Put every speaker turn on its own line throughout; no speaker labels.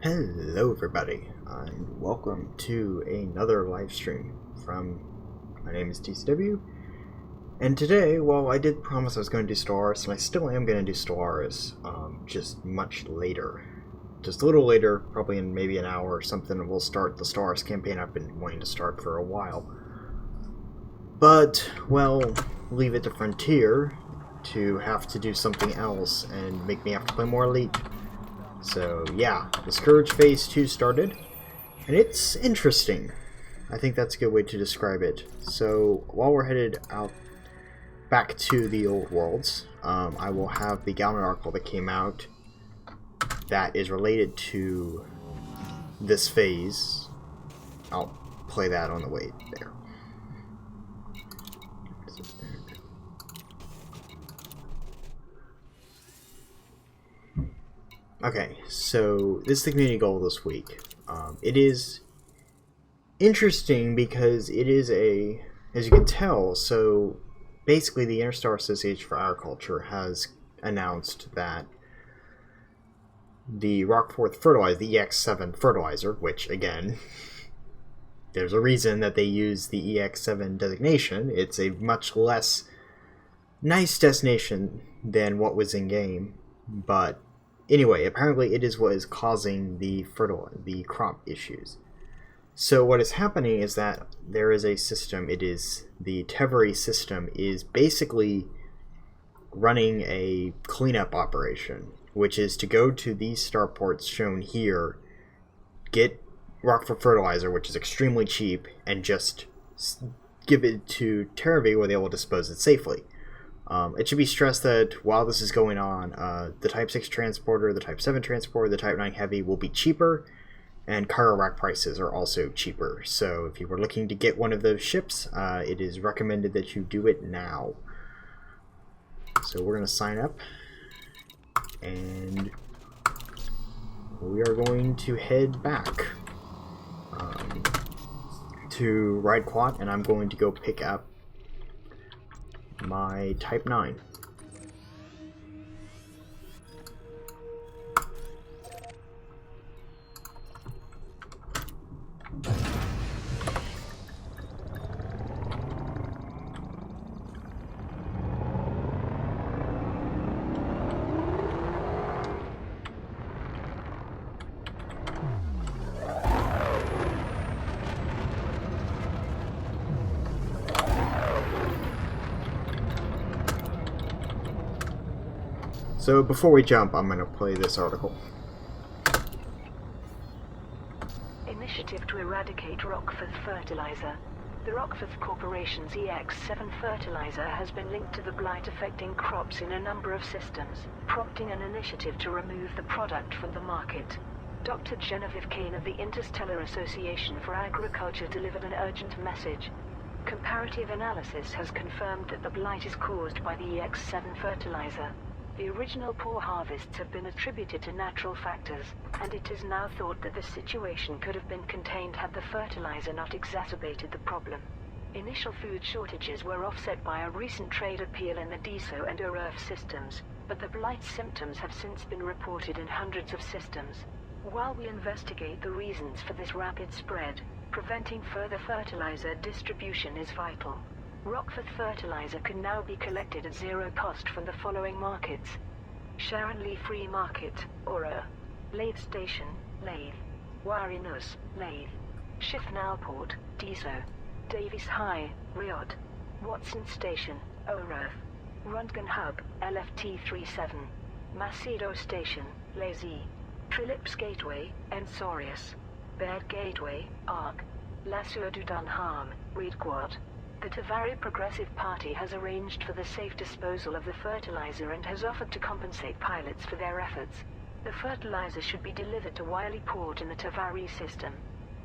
Hello everybody, and welcome to another live stream from, my name is TCW, and today, well, I did promise I was going to do Stellaris, and I still am going to do Stellaris, just much later. Just a little later, probably in maybe an hour or something, and we'll start the Stellaris campaign I've been wanting to start for a while. But, well, leave it to Frontier to have to do something else and make me have to play more Elite. So yeah, the Scourge Phase 2 started, and it's interesting. I think that's a good way to describe it. So while we're headed out back to the old worlds, I will have the Galman article that came out that is related to this phase. I'll play that on the way there. Okay, so this is the community goal this week. It is interesting because it is as you can tell, so basically the Interstar Association for Agriculture has announced that the Rockforth fertilizer, the EX7 fertilizer, which again, there's a reason that they use the EX7 designation. It's a much less nice destination than what was in game, but anyway, apparently it is what is causing the crop issues. So what is happening is that there is a system, it is the Tevari system is basically running a cleanup operation, which is to go to these starports shown here, get Rockford fertilizer, which is extremely cheap, and just give it to Tevari where they will dispose it safely. It should be stressed that while this is going on, the Type 6 transporter, the Type 7 transporter, the Type 9 Heavy will be cheaper, and cargo rack prices are also cheaper. So if you were looking to get one of those ships, it is recommended that you do it now. So we're going to sign up, and we are going to head back to Ride Quad, and I'm going to go pick up my Type 9. So before we jump, I'm going to play this article.
Initiative to eradicate Rockforth fertilizer. The Rockforth Corporation's EX7 fertilizer has been linked to the blight affecting crops in a number of systems, prompting an initiative to remove the product from the market. Dr. Genevieve Kane of the Interstellar Association for Agriculture delivered an urgent message. Comparative analysis has confirmed that the blight is caused by the EX7 fertilizer. The original poor harvests have been attributed to natural factors, and it is now thought that the situation could have been contained had the fertilizer not exacerbated the problem. Initial food shortages were offset by a recent trade appeal in the DESO and OREF systems, but the blight symptoms have since been reported in hundreds of systems. While we investigate the reasons for this rapid spread, preventing further fertilizer distribution is vital. Rockforth fertilizer can now be collected at zero cost from the following markets: Sharon Lee Free Market, Aura; Lathe Station, Lathe; Warinus, Lathe; Shifnalport, Deso; Davis High, Riot; Watson Station, Orath; Röntgen Hub, LFT-37; Macedo Station, Lazy; Phillips Gateway, Ensorius; Baird Gateway, Arc; La Sueur du Dunham, Reedquart. The Tevari Progressive Party has arranged for the safe disposal of the fertilizer and has offered to compensate pilots for their efforts. The fertilizer should be delivered to Wiley Port in the Tevari system.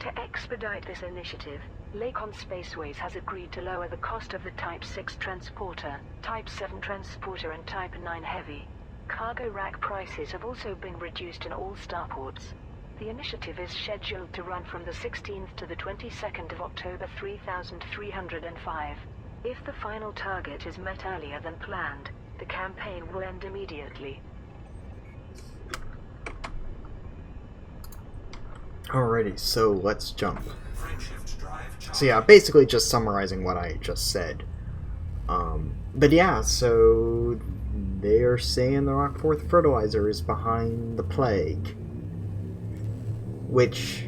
To expedite this initiative, Lakon Spaceways has agreed to lower the cost of the Type 6 transporter, Type 7 transporter and Type 9 Heavy. Cargo rack prices have also been reduced in all starports. The initiative is scheduled to run from the 16th to the 22nd of October 3305. If the final target is met earlier than planned, the campaign will end immediately.
Alrighty, so let's jump. So yeah, basically just summarizing what I just said. But yeah, so they are saying the Rockforth fertilizer is behind the plague. Which,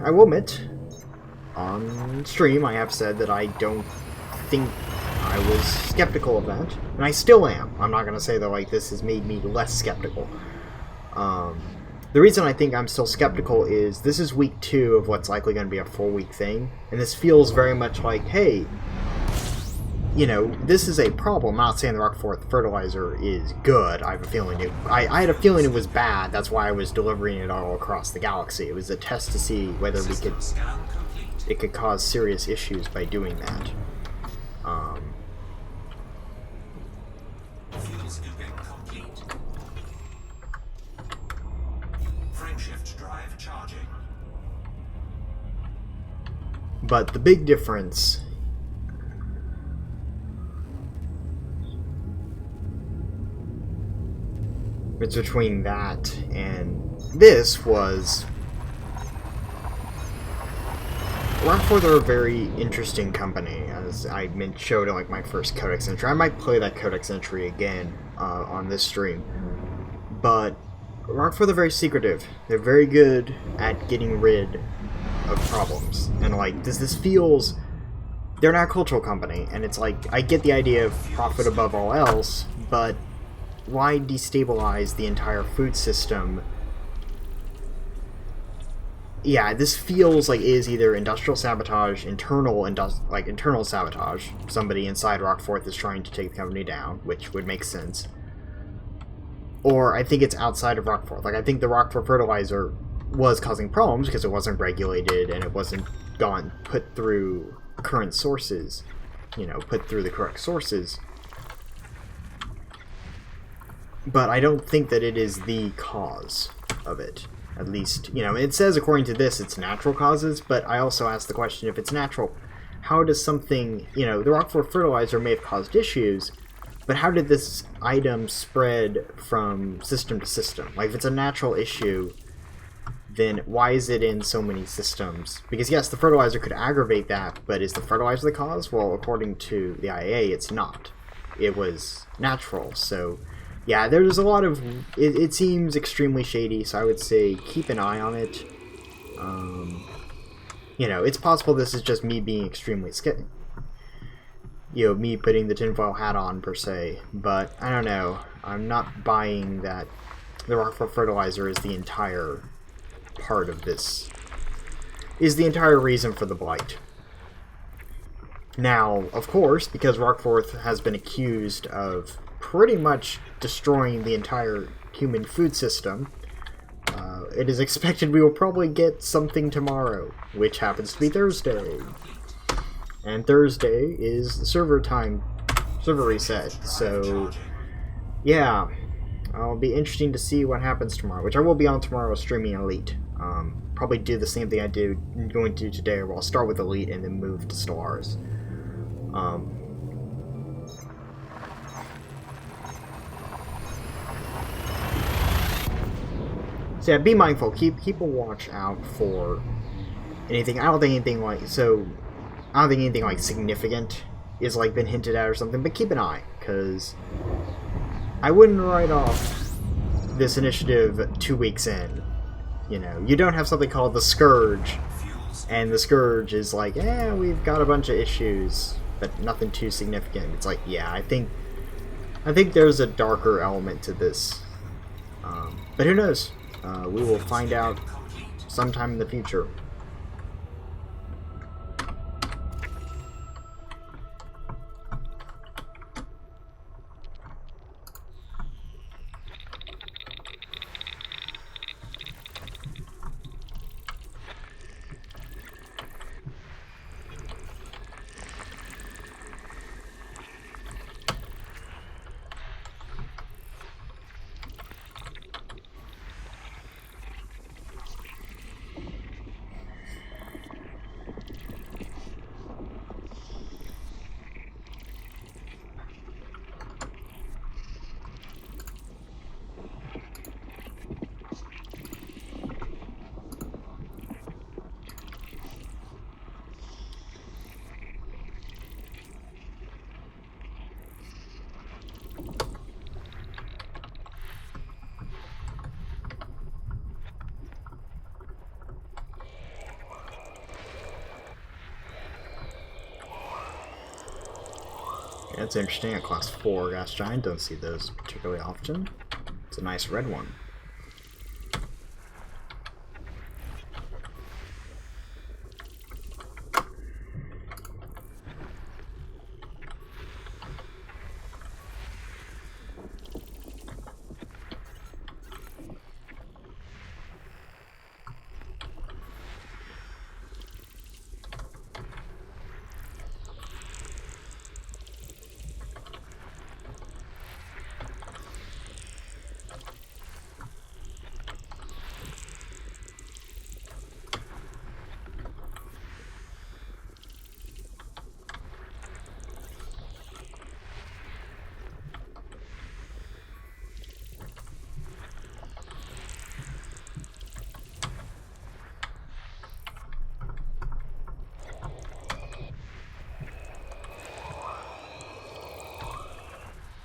I will admit, on stream I have said that I don't think I was skeptical of that. And I still am. I'm not going to say that like this has made me less skeptical. The reason I think I'm still skeptical is this is week 2 of what's likely going to be a 4-week thing. And this feels very much like, hey, you know, this is a problem. I'm not saying the Rockforth fertilizer is good. I have a feeling I had a feeling it was bad. That's why I was delivering it all across the galaxy. It was a test to see whether it could cause serious issues by doing that. But the big difference between that and this was Rockforth are a very interesting company, as I showed in like my first Codex entry. I might play that Codex entry again on this stream, but Rockforth are very secretive. They're very good at getting rid of problems, and like this feels they're not a cultural company, and it's like I get the idea of profit above all else, but why destabilize the entire food system? Yeah, this feels like it is either industrial sabotage, internal sabotage. Somebody inside Rockforth is trying to take the company down, which would make sense. Or I think it's outside of Rockforth. Like I think the Rockforth fertilizer was causing problems because it wasn't regulated and it wasn't put through current sources, put through the correct sources. But I don't think that it is the cause of it. At least, it says according to this it's natural causes, but I also ask the question, if it's natural, how does something, the Rockforth fertilizer may have caused issues, but how did this item spread from system to system? Like, if it's a natural issue, then why is it in so many systems? Because yes, the fertilizer could aggravate that, but is the fertilizer the cause? Well, according to the IA, it's not. It was natural, so yeah, there's a lot of... It seems extremely shady, so I would say keep an eye on it. It's possible this is just me being extremely scared. Me putting the tinfoil hat on, per se. But, I don't know. I'm not buying that the Rockforth fertilizer is the entire part of this. Is the entire reason for the blight. Now, of course, because Rockforth has been accused of pretty much destroying the entire human food system, it is expected we will probably get something tomorrow, which happens to be Thursday. And Thursday is the server reset, so yeah, it'll be interesting to see what happens tomorrow, which I will be on tomorrow streaming Elite. Probably do the same thing I did going to do today, where I'll start with Elite and then move to Stars. So yeah, be mindful. Keep a watch out for anything. I don't think anything like significant is like been hinted at or something. But keep an eye, because I wouldn't write off this initiative 2 weeks in. You don't have something called the Scourge, and the Scourge is like, we've got a bunch of issues, but nothing too significant. It's like, yeah, I think there's a darker element to this. But who knows? We will find out sometime in the future. That's interesting. A class 4 gas giant. Don't see those particularly often. It's a nice red one.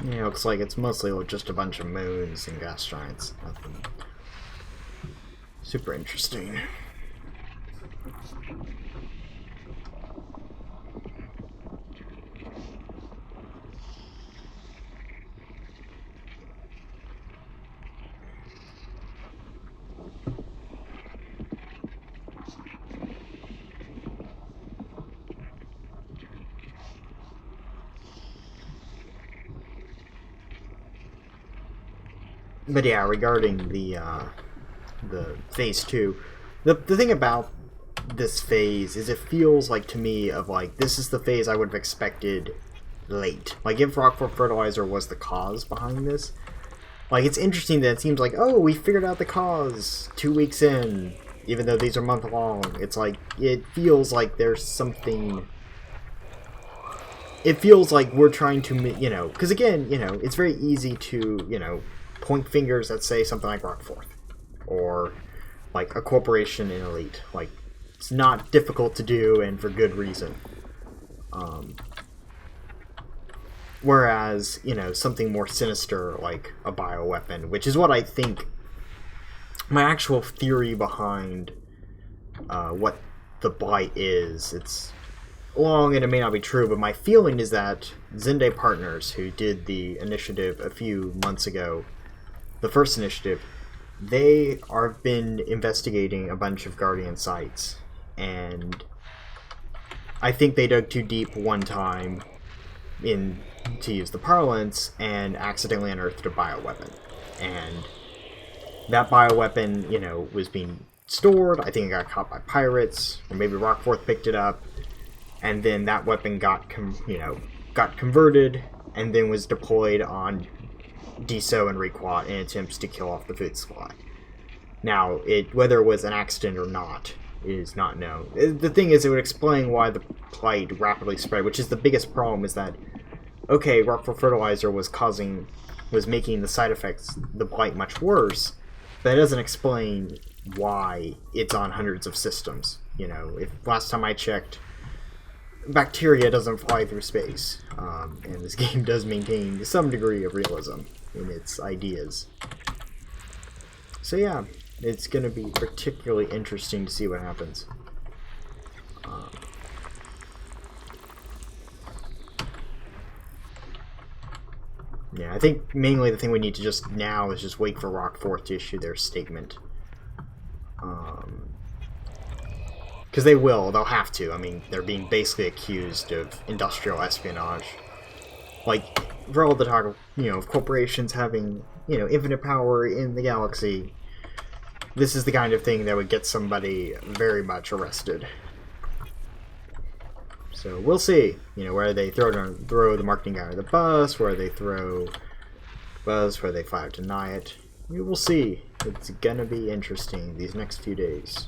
Yeah, looks like it's mostly just a bunch of moons and gas giants. Nothing super interesting. But yeah, regarding the phase 2, the thing about this phase is it feels like to me of like this is the phase I would have expected late. Like if Rockford Fertilizer was the cause behind this, like it's interesting that it seems like, oh, we figured out the cause 2 weeks in, even though these are month long. It's like it feels like there's something. It feels like we're trying to, because again, it's very easy to, point fingers at, say, something like Rockforth, or like a corporation in Elite. Like, it's not difficult to do, and for good reason. Whereas, something more sinister like a bioweapon, which is what I think my actual theory behind what the Blight is. It's long and it may not be true, but my feeling is that Zende Partners, who did the initiative a few months ago, the first initiative, they have been investigating a bunch of Guardian sites, and I think they dug too deep one time, to use the parlance, and accidentally unearthed a bioweapon. And that bioweapon, was being stored. I think it got caught by pirates, or maybe Rockforth picked it up, and then that weapon got converted, and then was deployed on Deso and Requat in attempts to kill off the food supply. Now, whether it was an accident or not is not known. The thing is, it would explain why the Blight rapidly spread, which is the biggest problem, is that, okay, Rockford Fertilizer was making the side effects, the Blight, much worse, but it doesn't explain why it's on hundreds of systems. If last time I checked, bacteria doesn't fly through space, and this game does maintain some degree of realism in its ideas. So yeah, it's going to be particularly interesting to see what happens. Yeah, I think mainly the thing we need to just now is just wait for Rockforth to issue their statement. Because they'll have to. I mean, they're being basically accused of industrial espionage. Like, for all the talk of, of corporations having, infinite power in the galaxy, this is the kind of thing that would get somebody very much arrested. So we'll see, where they throw the marketing guy under the bus, where they throw Buzz, where they flat deny it. We will see. It's gonna be interesting these next few days.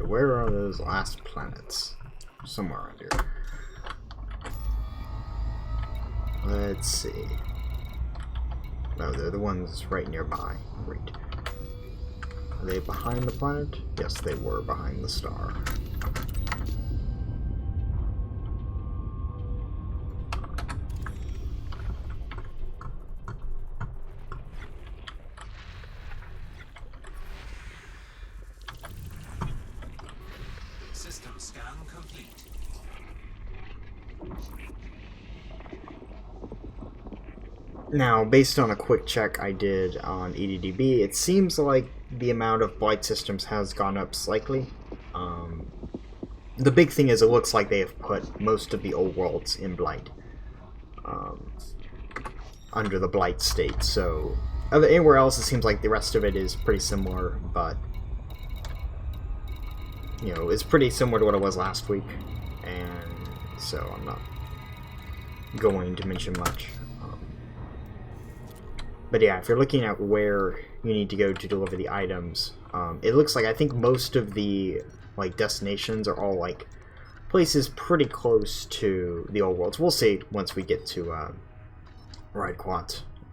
Alright, where are those last planets? Somewhere around here. Let's see. Oh, they're the ones right nearby. Great. Are they behind the planet? Yes, they were behind the star.
System scan complete.
Now, based on a quick check I did on EDDB, it seems like the amount of blight systems has gone up slightly. The big thing is it looks like they have put most of the old worlds in blight. Under the blight state, so anywhere else it seems like the rest of it is pretty similar, but you know, it's pretty similar to what it was last week, and so I'm not going to mention much. But yeah, if you're looking at where you need to go to deliver the items, it looks like I think most of the like destinations are all like places pretty close to the old worlds. We'll see once we get to Ride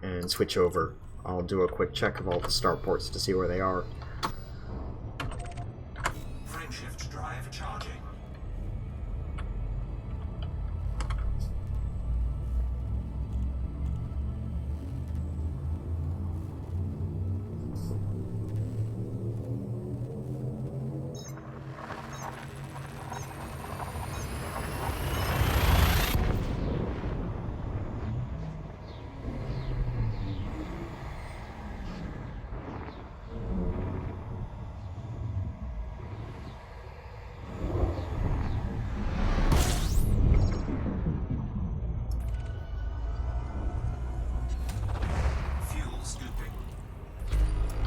and switch over. I'll do a quick check of all the starports to see where they are.
Frameshift drive charging.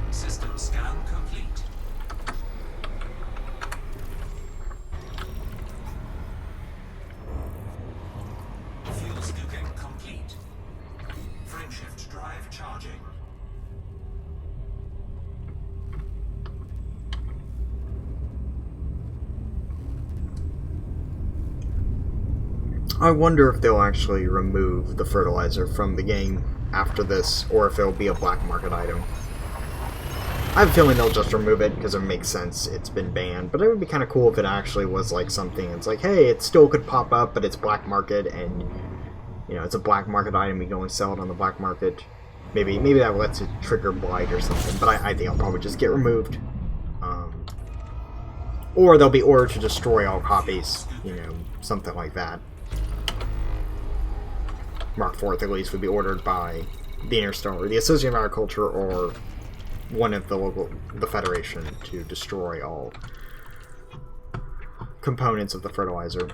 System scan complete. Fuel scooping complete. Frameshift drive charging.
I wonder if they'll actually remove the fertilizer from the game after this, or if it'll be a black market item. I have a feeling they'll just remove it because it makes sense, it's been banned, but it would be kind of cool if it actually was like something, it's like, hey, it still could pop up, but it's black market, and, you know, it's a black market item, you can only sell it on the black market. Maybe that lets it trigger blight or something, but I think it'll probably just get removed. Or they'll be ordered to destroy all copies, you know, something like that. Mark IV, at least, would be ordered by the Interstar, or the Association of Agriculture, or one of the Federation to destroy all components of the fertilizer.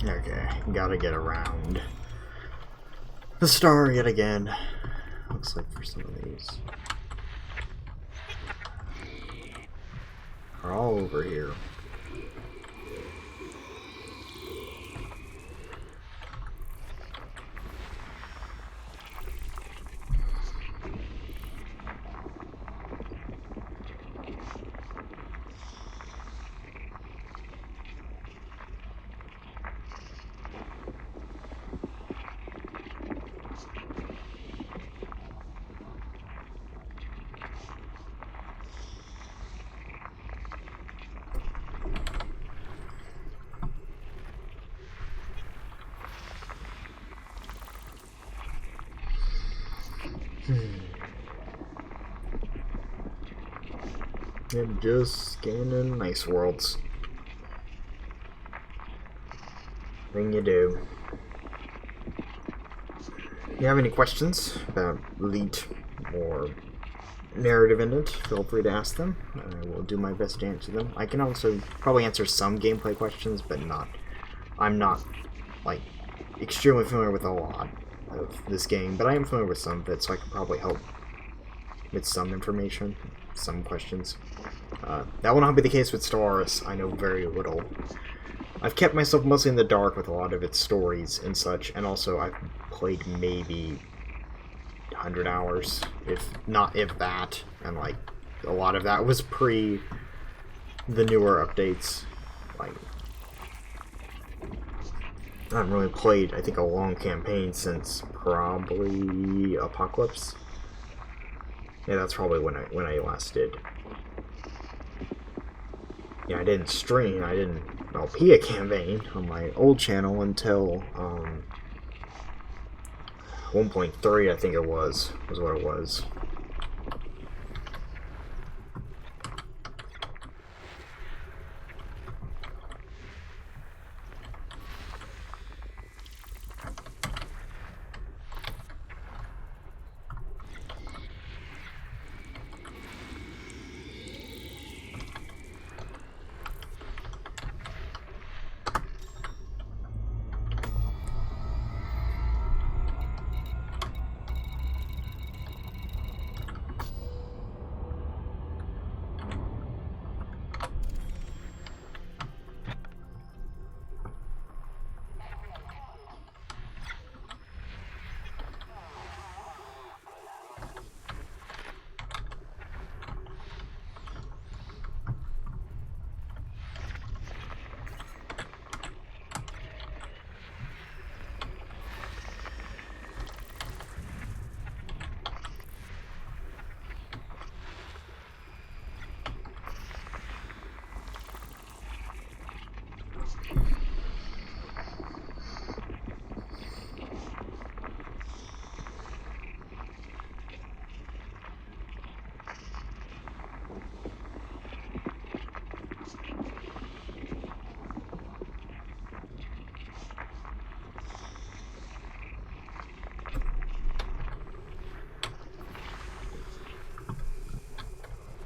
Okay, gotta get around the star yet again. Looks like for some of these are all over here. And just scanning nice worlds. Thing you do. If you have any questions about Elite or narrative in it, feel free to ask them. I will do my best to answer them. I can also probably answer some gameplay questions, but I'm not, like, extremely familiar with a lot of this game, but I am familiar with some of it, so I can probably help with some information, some questions. That will not be the case with Stellaris. I know very little. I've kept myself mostly in the dark with a lot of its stories and such, and also I've played maybe 100 hours, if that, and like a lot of that was pre the newer updates. Like, I haven't really played, I think, a long campaign since probably Apocalypse. Yeah, that's probably when I last did. Yeah, I didn't stream, I didn't LP a campaign on my old channel until 1.3, I think it was what it was.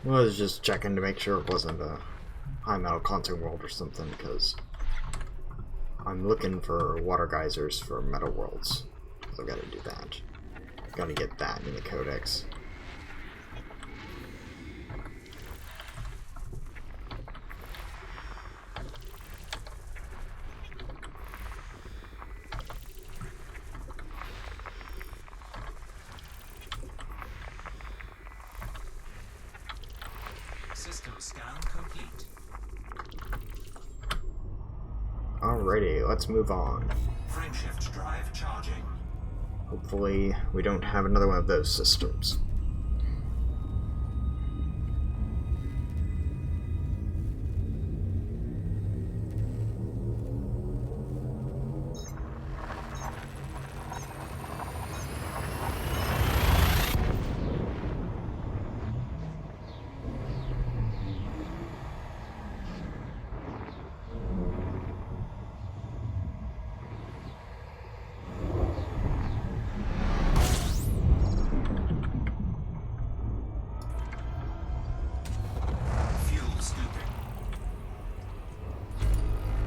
I was just checking to make sure it wasn't a high metal content world or something, because I'm looking for water geysers for metal worlds. So I gotta do that. Gotta get that in the codex.
System scan complete.
Alrighty, let's move on.
Frameshift drive charging.
Hopefully we don't have another one of those systems.
Fuel scooping.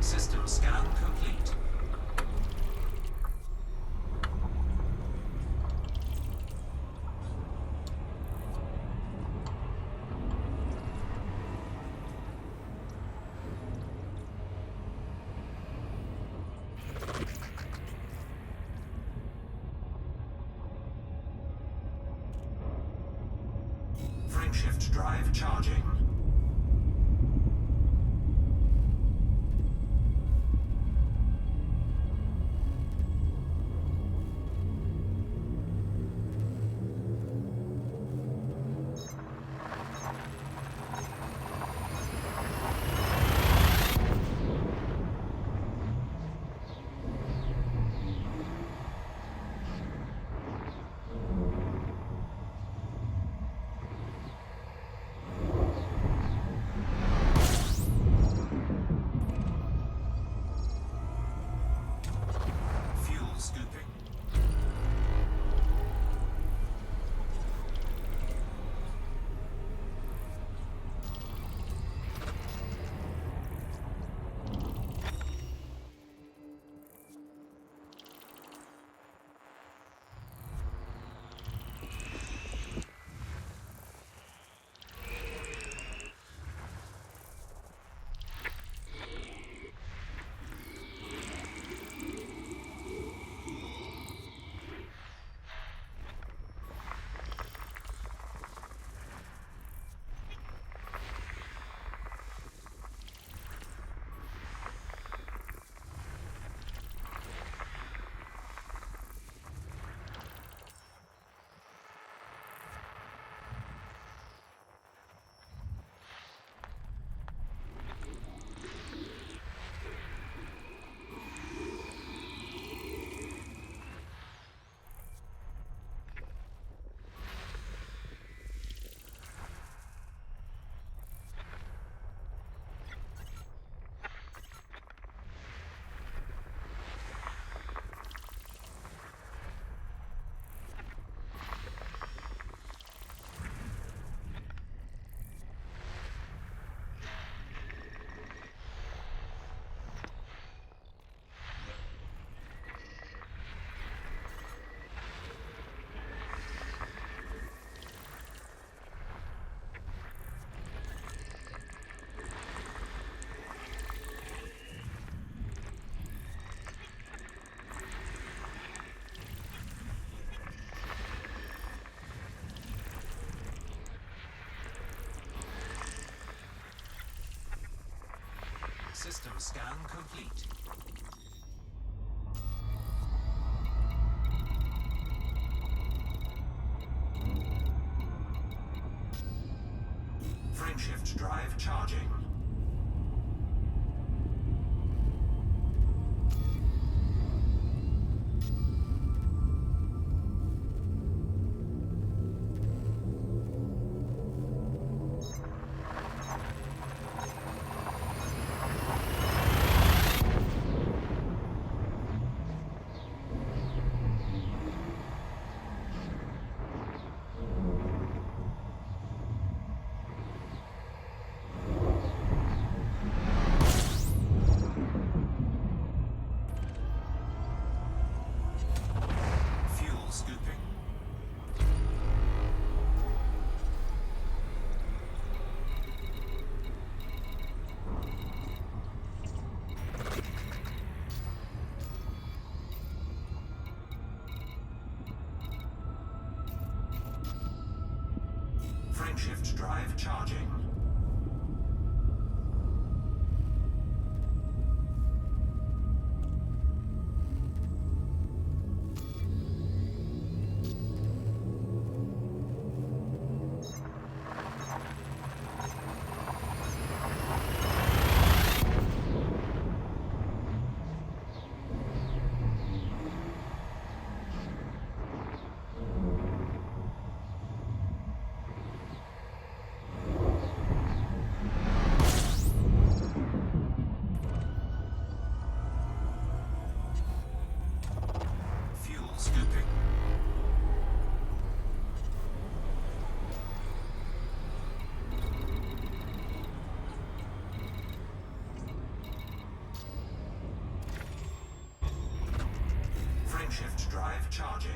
System scan complete. Frameshift drive charging. System scan complete. Frameshift drive charging. Fuel scooping. Frameshift drive charging. Fuel scooping. Frameshift drive charging.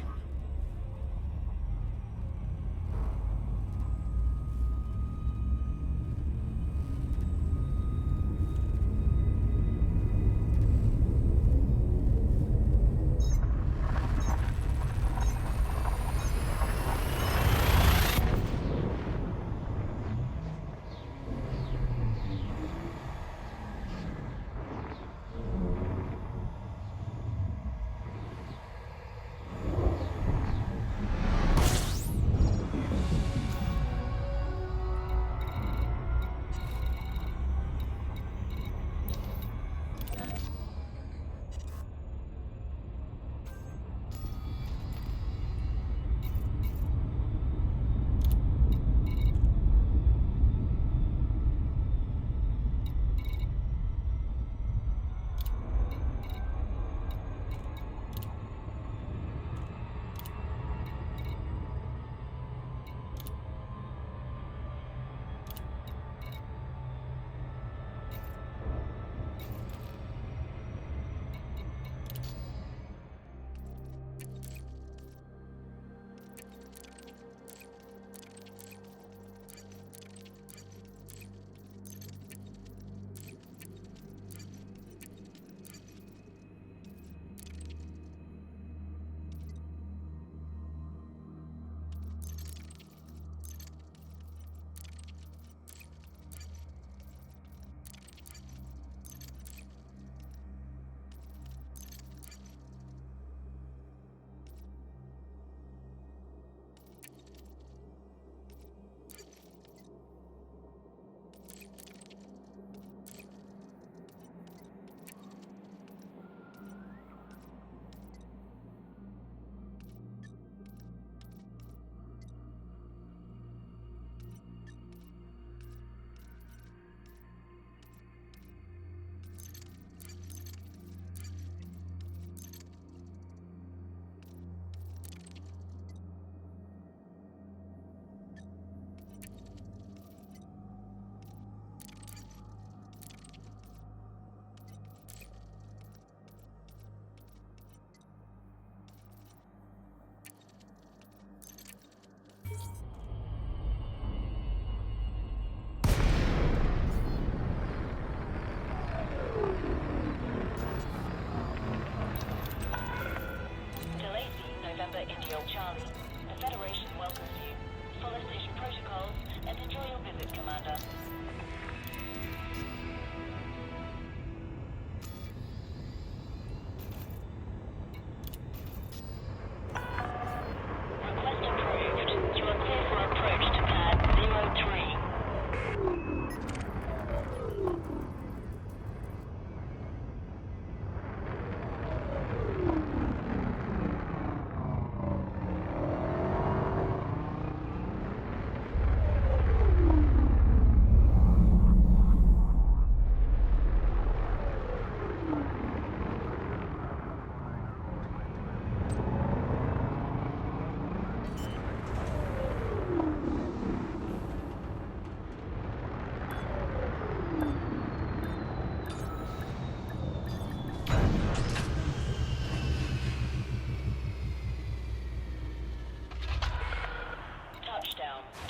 Indio Charlie. The Federation welcomes you. Follow station protocols and enjoy your visit, Commander.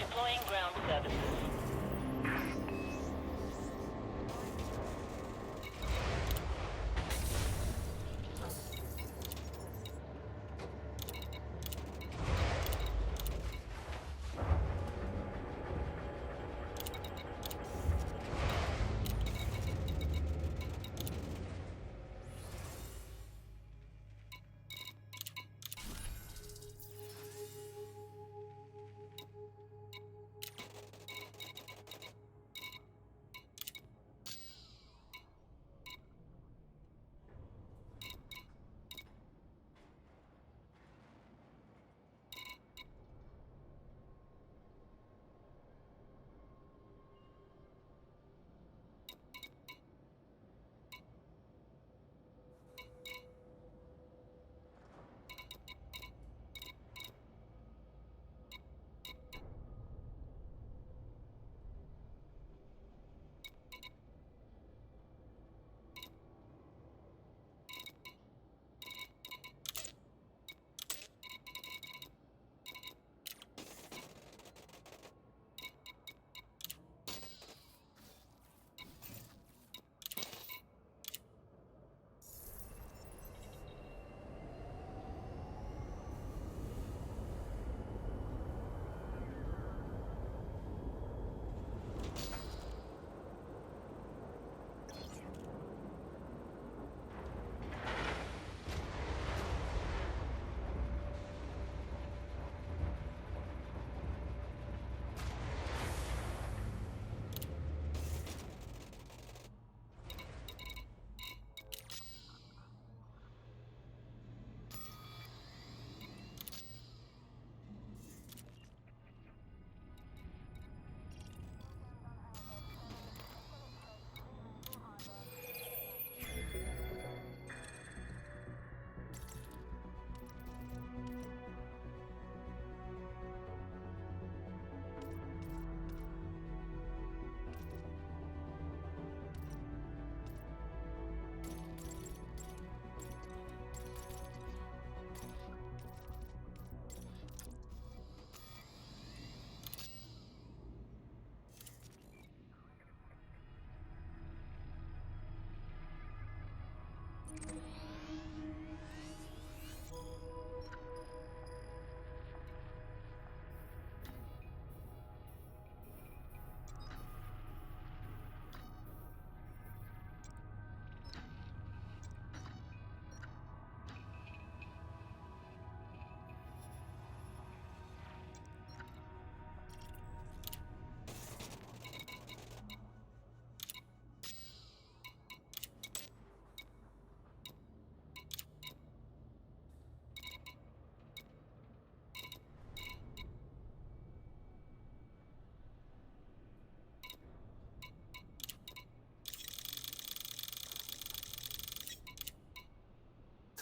Deploying ground services.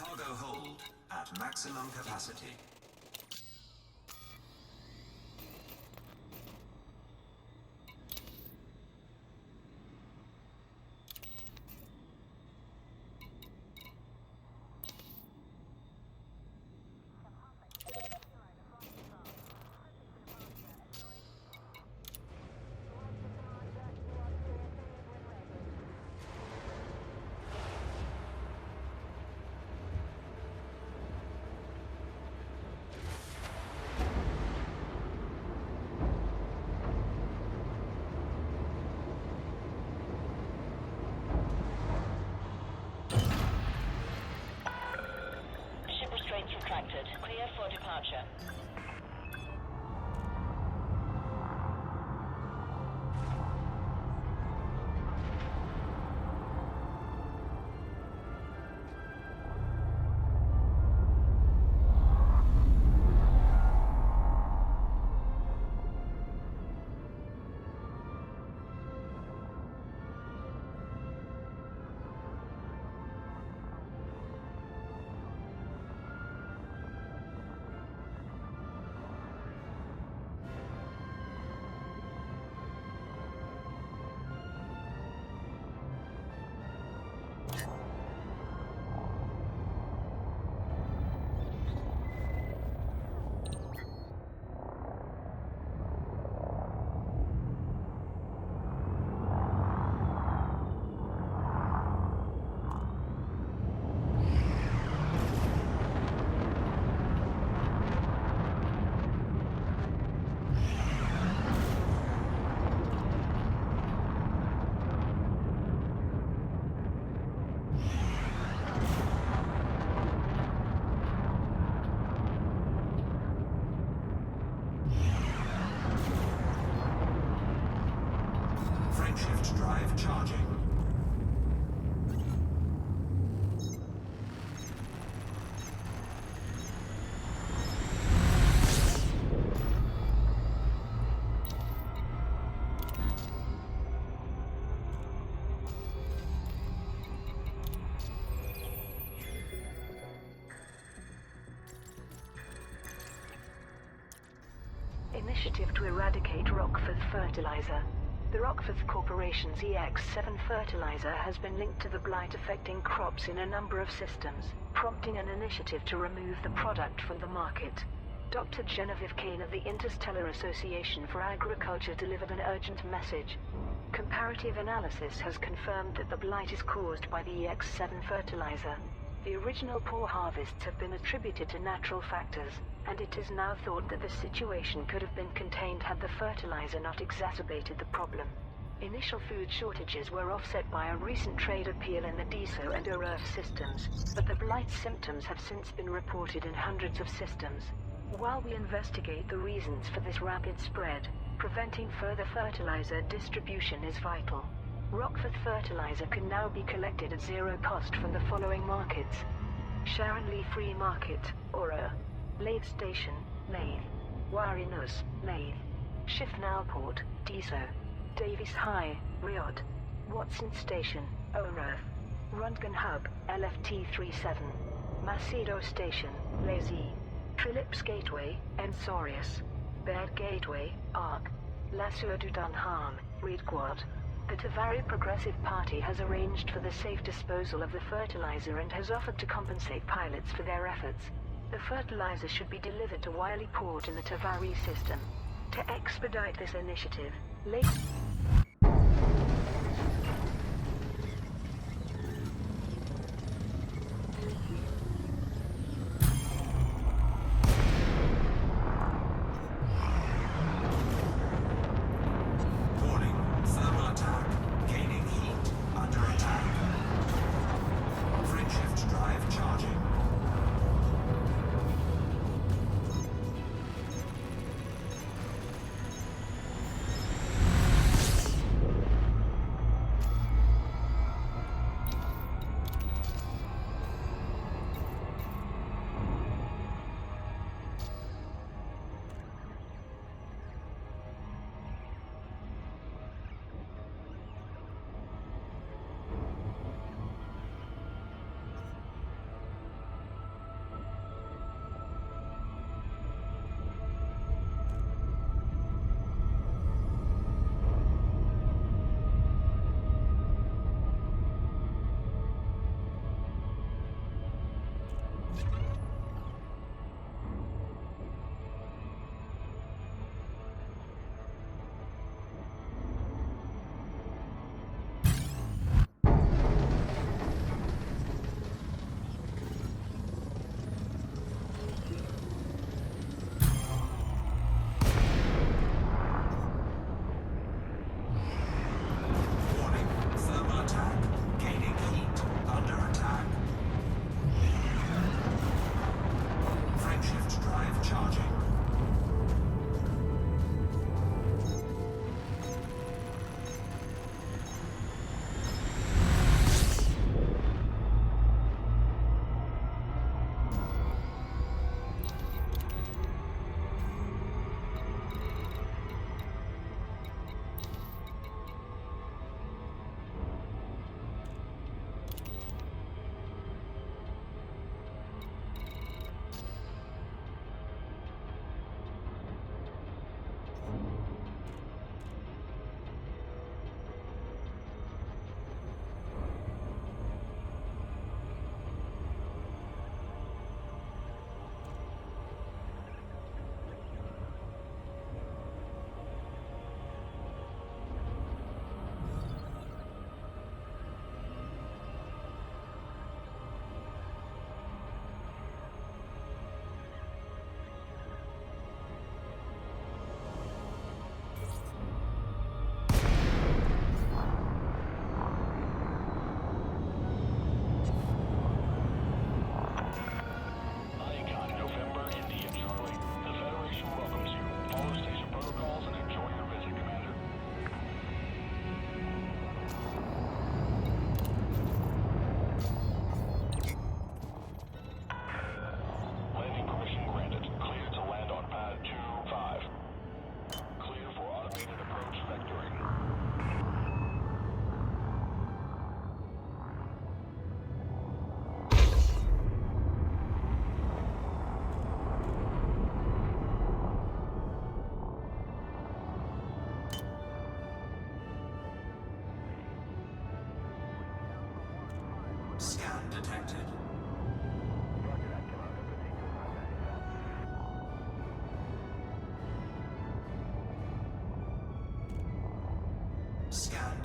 Cargo hold at maximum capacity. drive charging.
Initiative to eradicate Rockford fertilizer. The Rockford Corporation's EX7 fertilizer has been linked to the blight affecting crops in a number of systems, prompting an initiative to remove the product from the market. Dr. Genevieve Kane of the Interstellar Association for Agriculture delivered an urgent message. Comparative analysis has confirmed that the blight is caused by the EX7 fertilizer. The original poor harvests have been attributed to natural factors, and it is now thought that the situation could have been contained had the fertilizer not exacerbated the problem. Initial food shortages were offset by a recent trade appeal in the DESO and OREF systems, but the blight symptoms have since been reported in hundreds of systems. While we investigate the reasons for this rapid spread, preventing further fertilizer distribution is vital. Rockford fertilizer can now be collected at zero cost from the following markets: Sharon Lee Free Market, Ora; Lathe Station, Lathe; Warinus, Lathe; Shifnalport, DESO; Davis High, Riyadh; Watson Station, Orev; Röntgen Hub, LFT37; Macedo Station, Lazy; Phillips Gateway, Ensorius; Baird Gateway, Arc; Lassur du Dunham, Redquad. The Tavari Progressive Party has arranged for the safe disposal of the fertilizer and has offered to compensate pilots for their efforts. The fertilizer should be delivered to Wiley Port in the Tavari system. To expedite this initiative,
Warning, thermal attack. Gaining heat. Under attack. Fridge shift drive charging.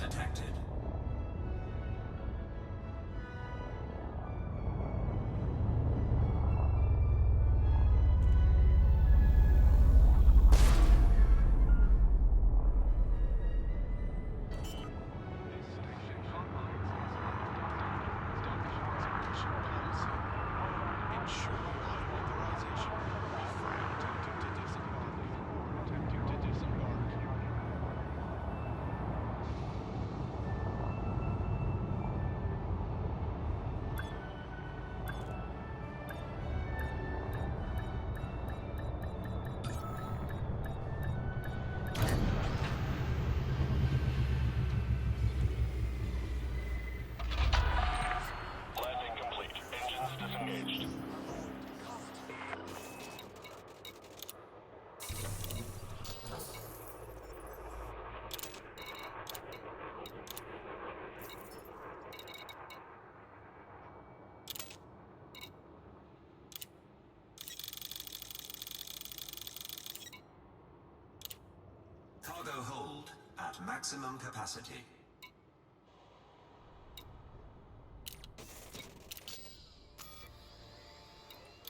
detected.
Landing complete. Engines disengaged.
Cargo hold at maximum capacity.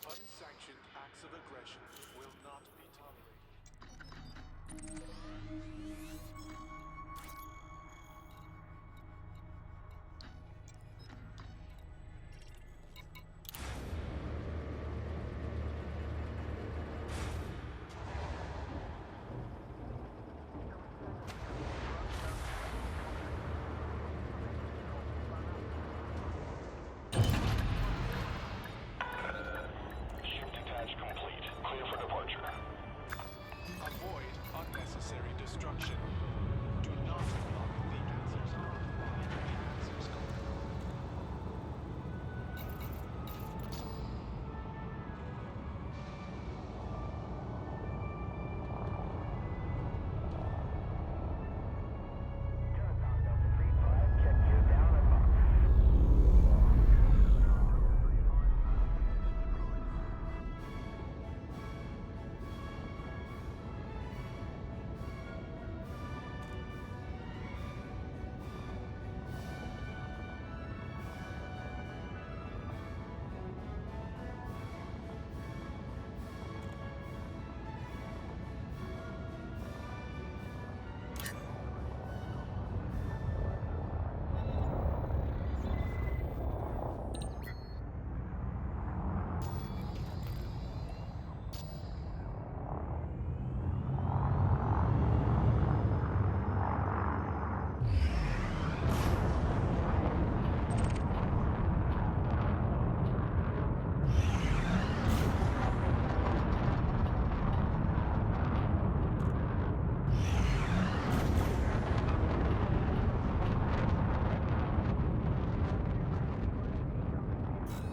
Unsanctioned acts of aggression will not be tolerated.
Ship detach complete. Clear for departure.
Avoid unnecessary destruction. Do not block the access code. Find the access code.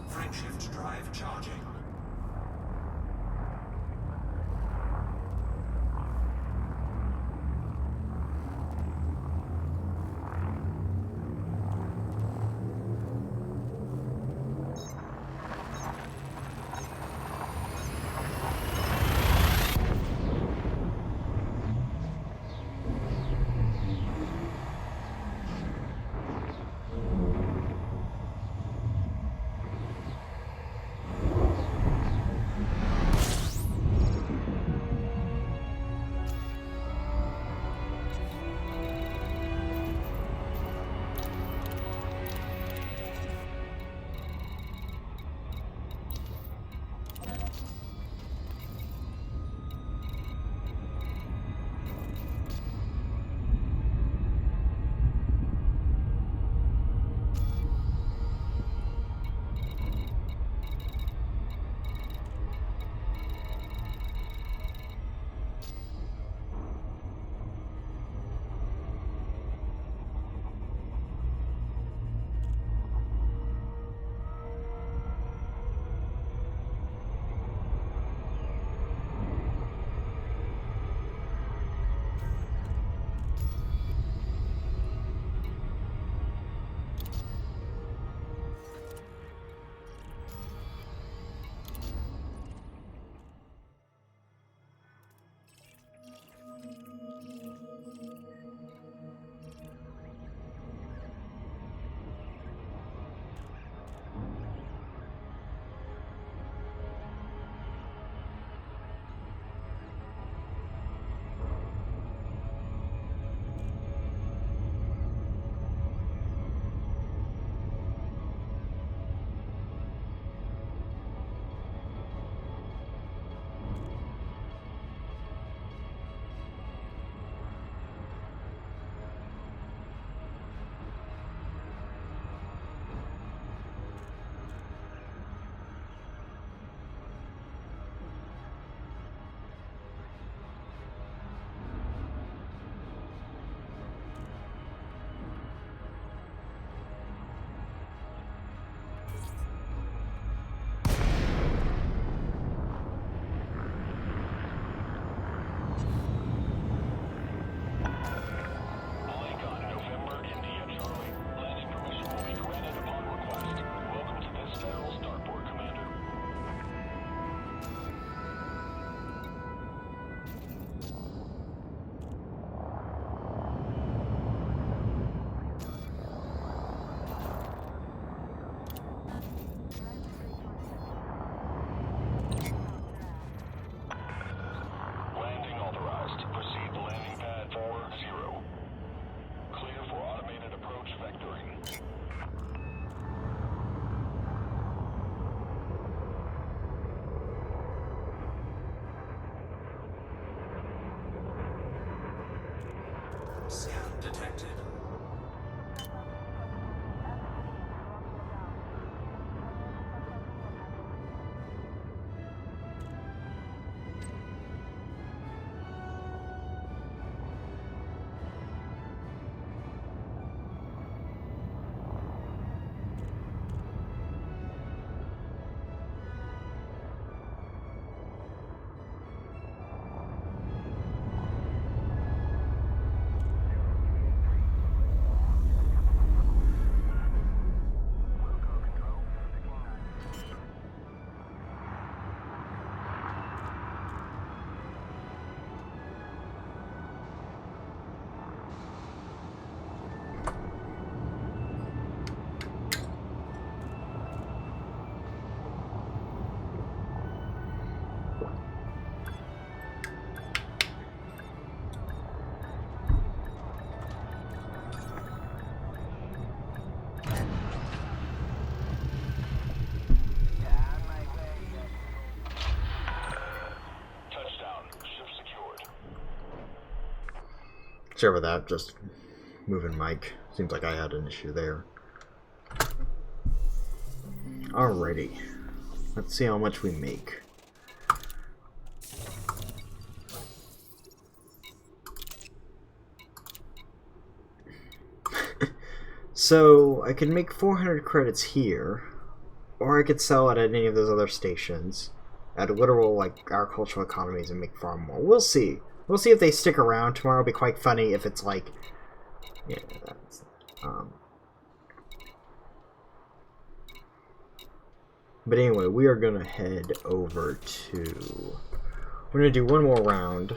Frameshift drive charging. Scan detected.
Touchdown. Ship secured.
Sorry about that, just moving mic. Seems like I had an issue there. Alrighty. Let's see how much we make. So, I could make 400 credits here, or I could sell it at any of those other stations at literal, like, agricultural economies and make far more. We'll see. We'll see if they stick around tomorrow. It'll be quite funny if it's like... Yeah, that's... But anyway, we are gonna head over to... We're gonna do one more round,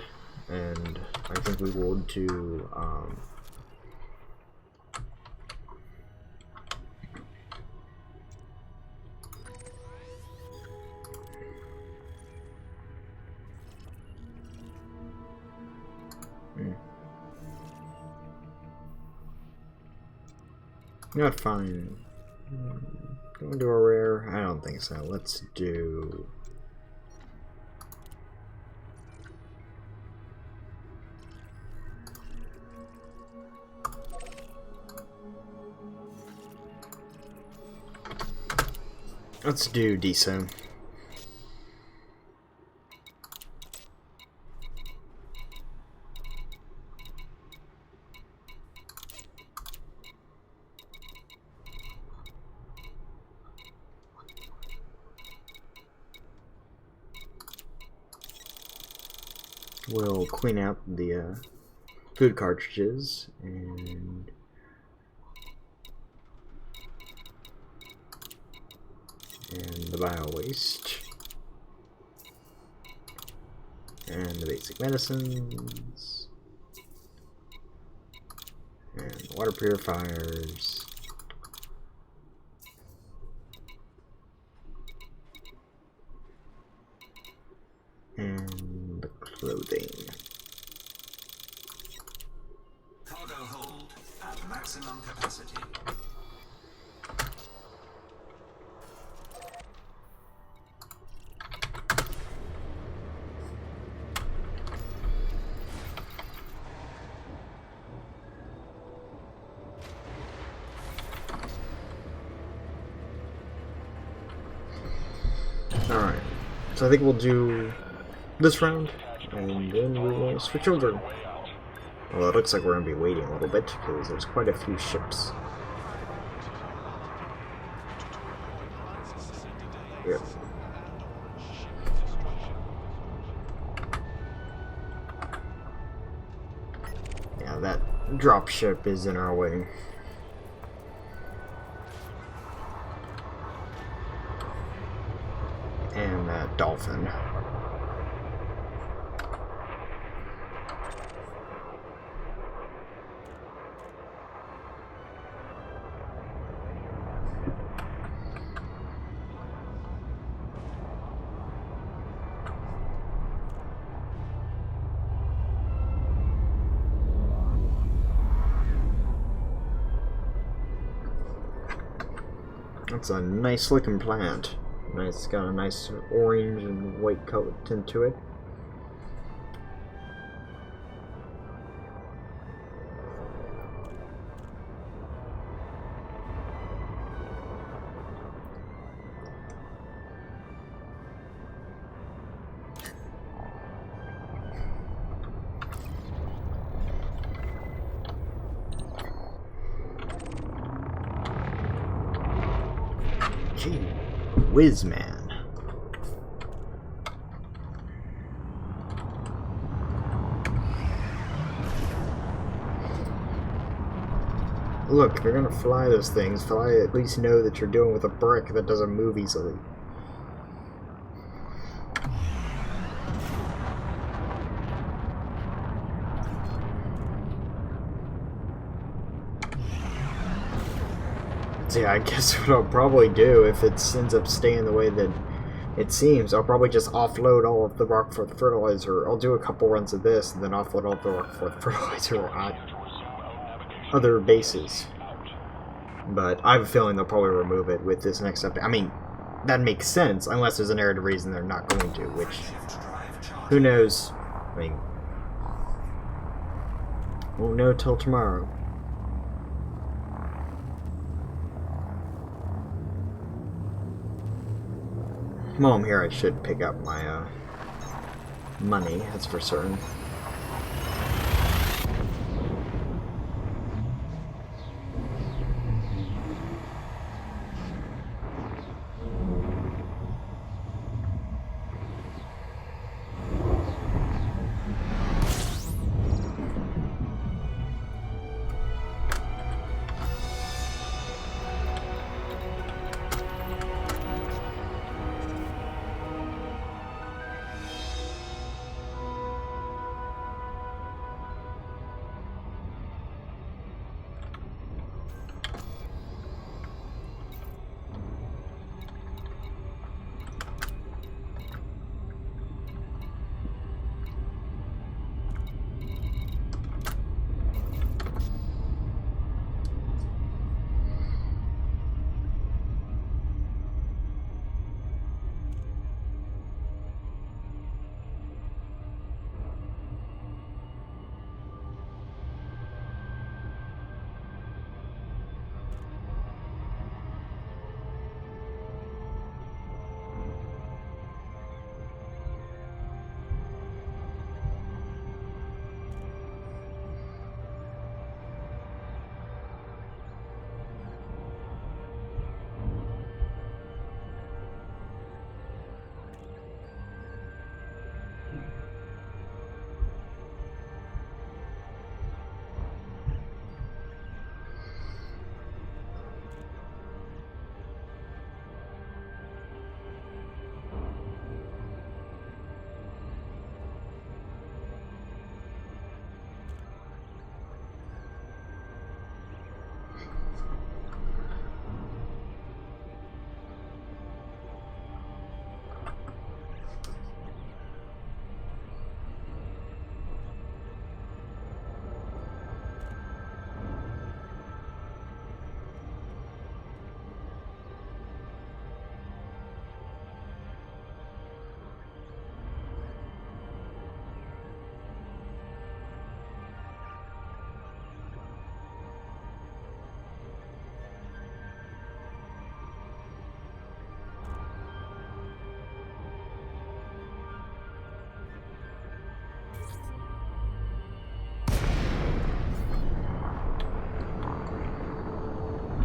and I think we will do... Not fine. Can we do a rare? I don't think so. Let's do... Let's do decent. We'll clean out the food cartridges and the bio waste and the basic medicines and water purifiers and the clothing.
Cargo hold at maximum capacity.
Alright, so I think we'll do this round, and then we will switch over. Well, it looks like we're going to be waiting a little bit, because there's quite a few ships. Yep. Yeah, that drop ship is in our way. And that dolphin. That's a nice looking plant. It's got a nice orange and white color tint to it. Gee whiz, man. Look, if you're gonna fly those things, at least know that you're dealing with a brick that doesn't move easily. So yeah, I guess what I'll probably do if it ends up staying the way that it seems, I'll probably just offload all of the rock for the fertilizer. I'll do a couple runs of this and then offload all the rock for the fertilizer at other bases. But I have a feeling they'll probably remove it with this next update. I mean, that makes sense, unless there's a narrative reason they're not going to, which, who knows? I mean, we'll know till tomorrow. While I'm here, I should pick up my money, that's for certain.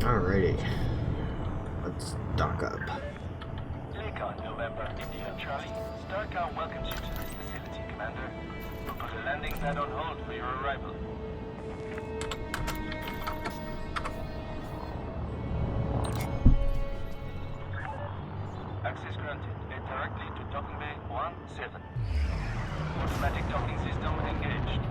Alrighty. Let's dock up.
Lincoln, November, India, Charlie. StarCom welcomes you to this facility, Commander. We'll put a landing pad on hold for your arrival. Access granted. Head directly to docking bay 17. Automatic docking system engaged.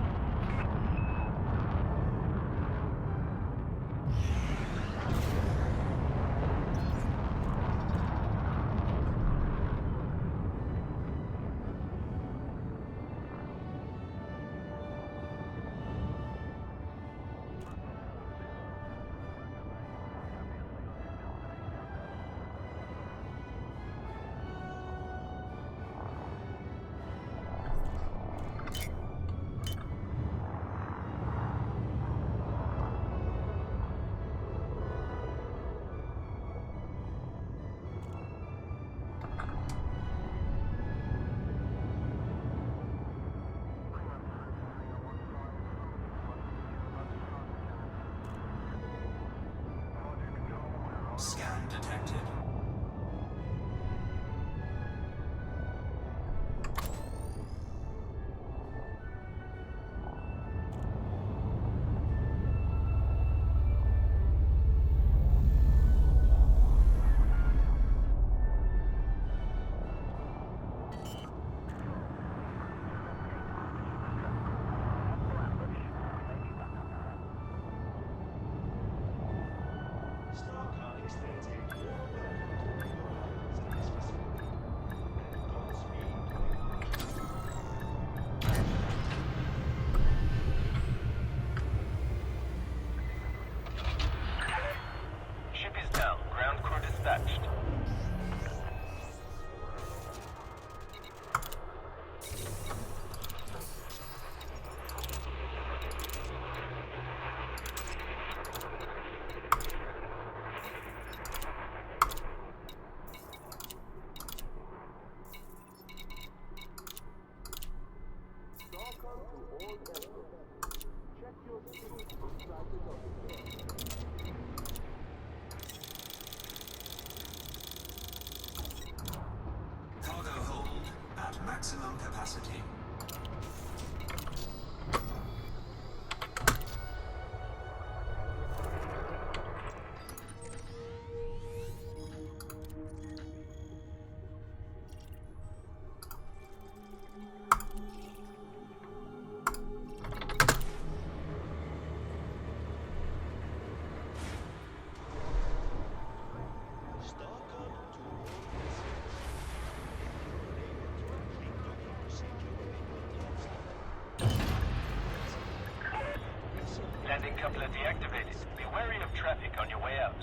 Landing coupler deactivated. Be wary of traffic on your way out.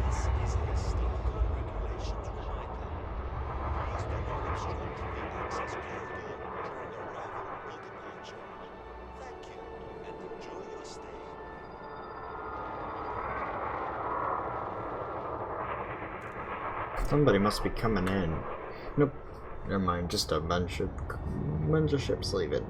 This is a historical regulations reminder. Please do not obstruct the access corridor during arrival or departure. Thank you, and enjoy your stay.
Somebody must be coming in. Nope. Never mind. Just a bunch of ships leaving.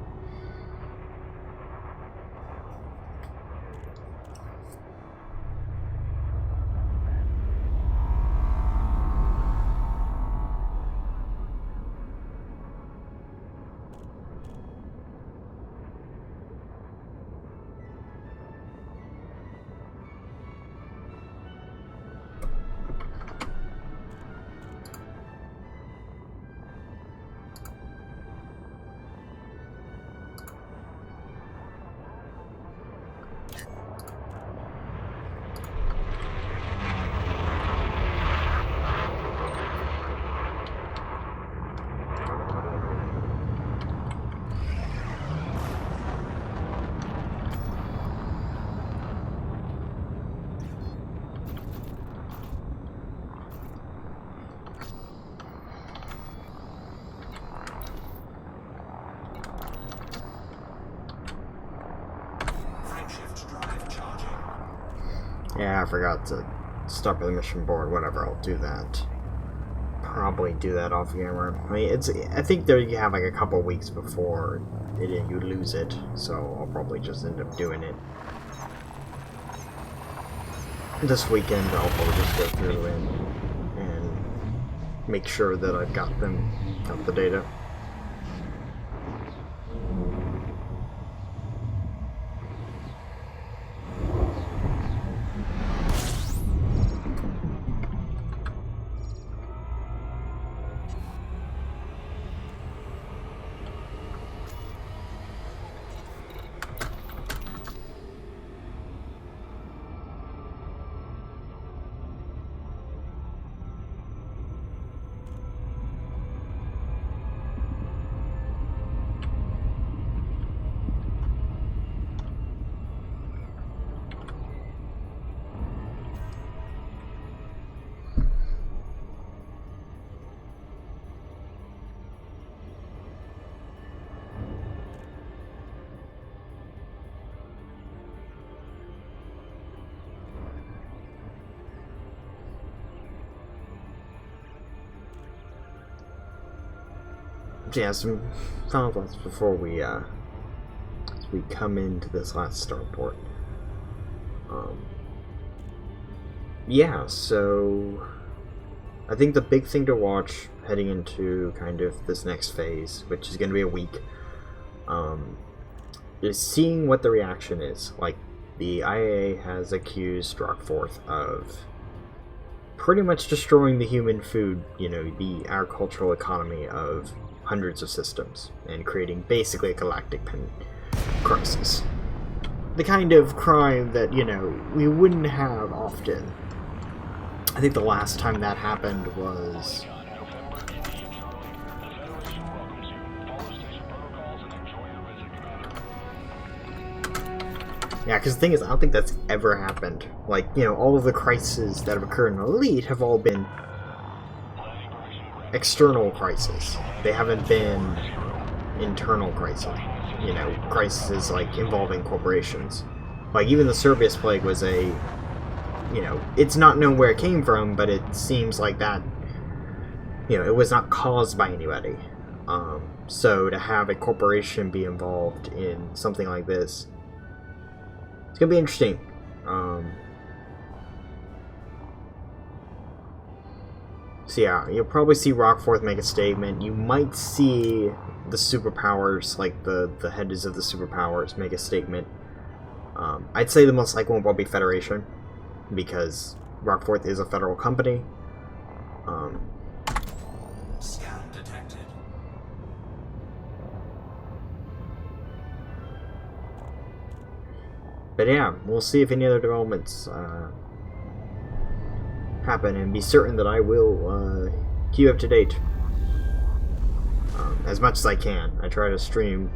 Frameshift drive charging.
Yeah, I forgot to start with the mission board. Whatever, I'll do that. Probably do that off camera. I mean, I think there you have like a couple weeks before you lose it, so I'll probably just end up doing it this weekend. I'll probably just go through and make sure that I've got the data. Yeah, some final thoughts before we come into this last starport. Yeah, so I think the big thing to watch heading into kind of this next phase, which is going to be a week, is seeing what the reaction is. Like, the IAA has accused Rockforth of pretty much destroying the human food, the agricultural economy of hundreds of systems, and creating basically a galactic crisis. The kind of crime that, we wouldn't have often. I think the last time that happened was... Yeah, because the thing is, I don't think that's ever happened. Like, all of the crises that have occurred in Elite have all been external crises. They haven't been internal crises. Crises like involving corporations. Like, even the Cerberus Plague was it's not known where it came from, but it seems like that, it was not caused by anybody. So to have a corporation be involved in something like this, it's gonna be interesting. So yeah, you'll probably see Rockforth make a statement. You might see the superpowers, like the heads of the superpowers, make a statement. I'd say the most likely one will be Federation, because Rockforth is a federal company.
Scan detected.
But yeah, we'll see if any other developments happen, and be certain that I will keep you up to date as much as I can. I try to stream,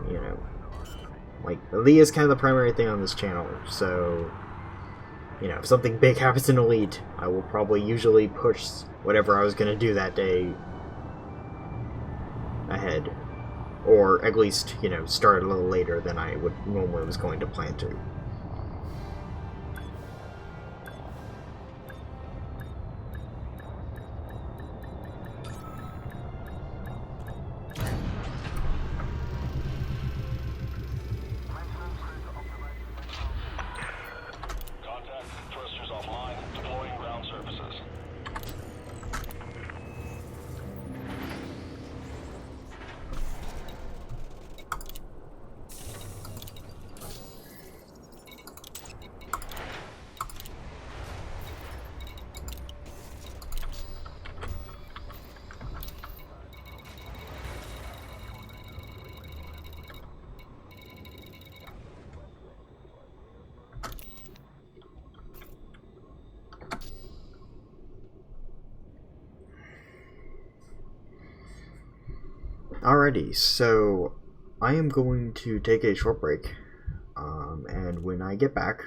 you know, like Elite is kind of the primary thing on this channel, so you know, if something big happens in Elite, I will probably usually push whatever I was going to do that day ahead, or at least, you know, start a little later than I would normally was going to plan to.
Contact. Thrusters offline. Deploying ground services.
Alrighty, so I am going to take a short break, and when I get back,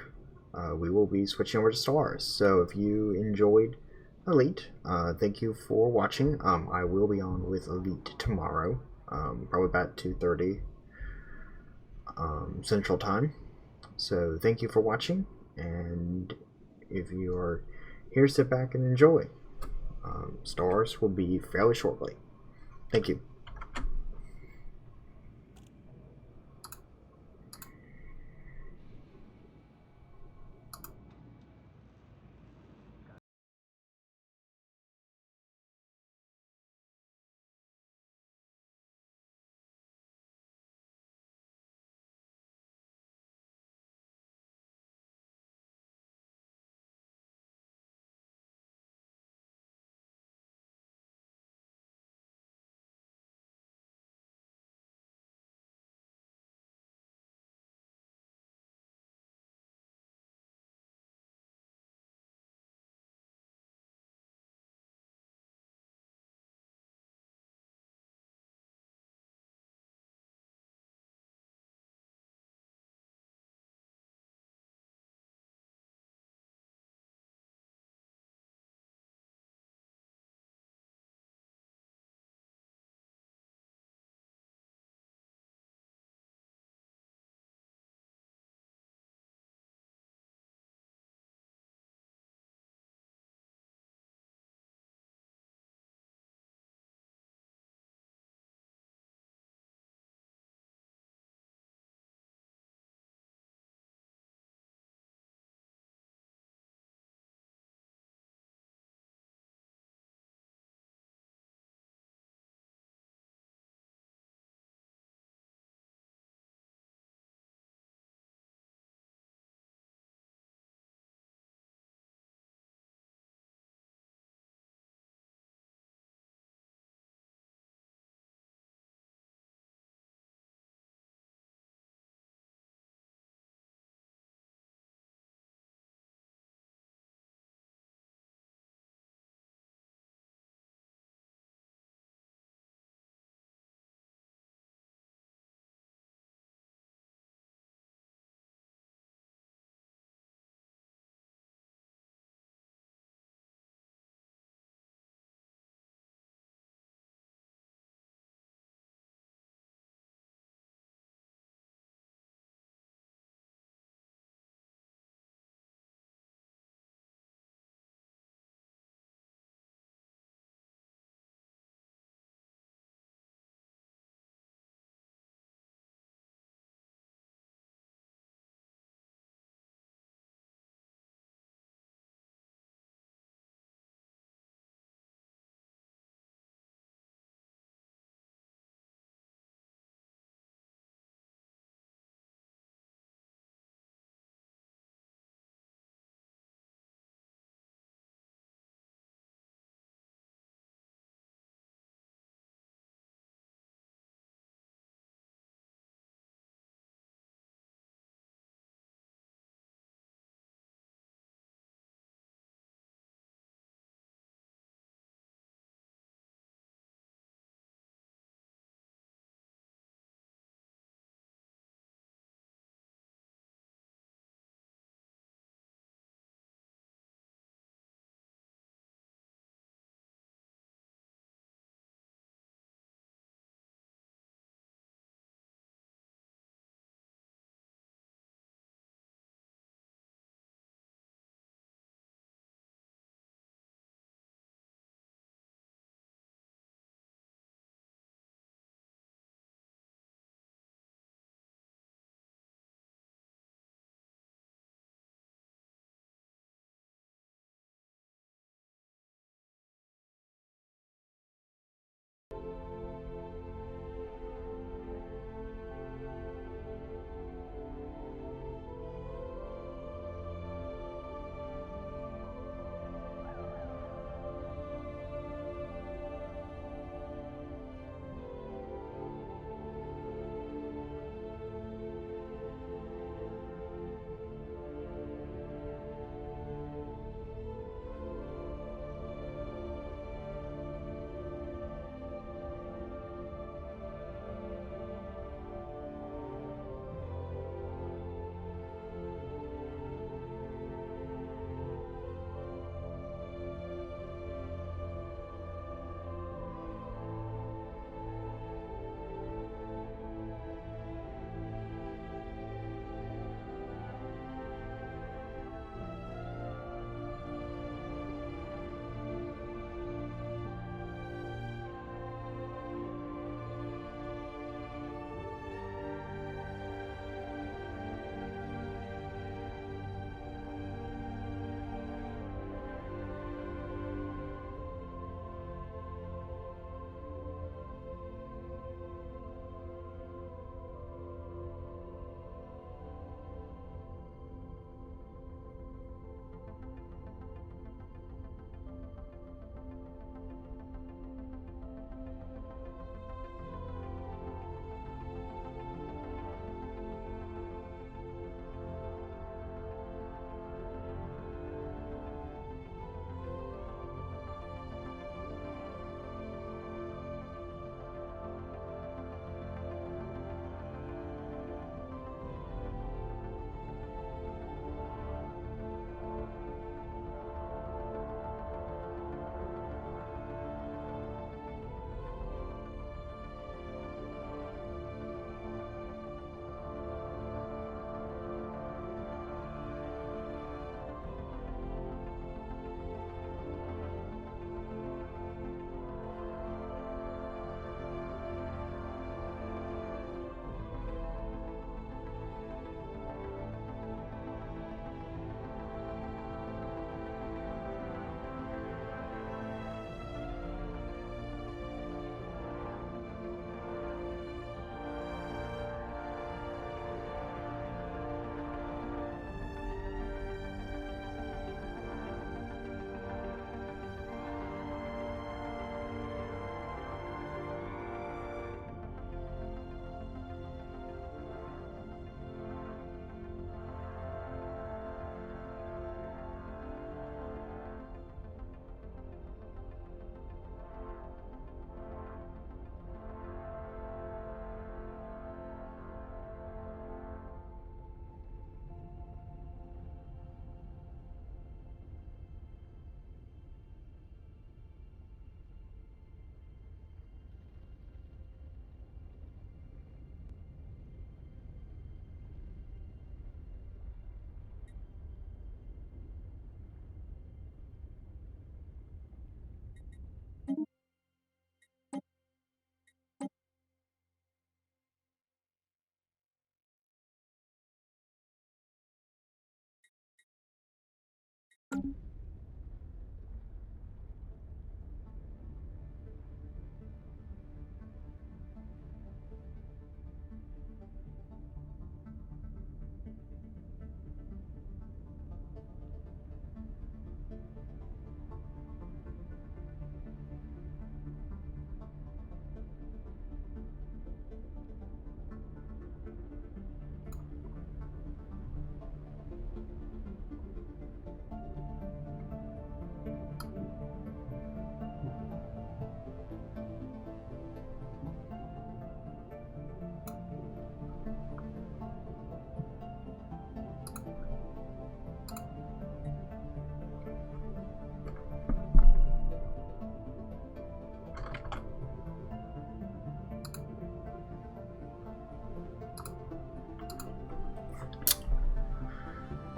we will be switching over to Stars. So if you enjoyed Elite, thank you for watching. I will be on with Elite tomorrow, probably about 2:30 Central Time. So thank you for watching, and if you are here, sit back and enjoy. Stars will be fairly shortly. Thank you.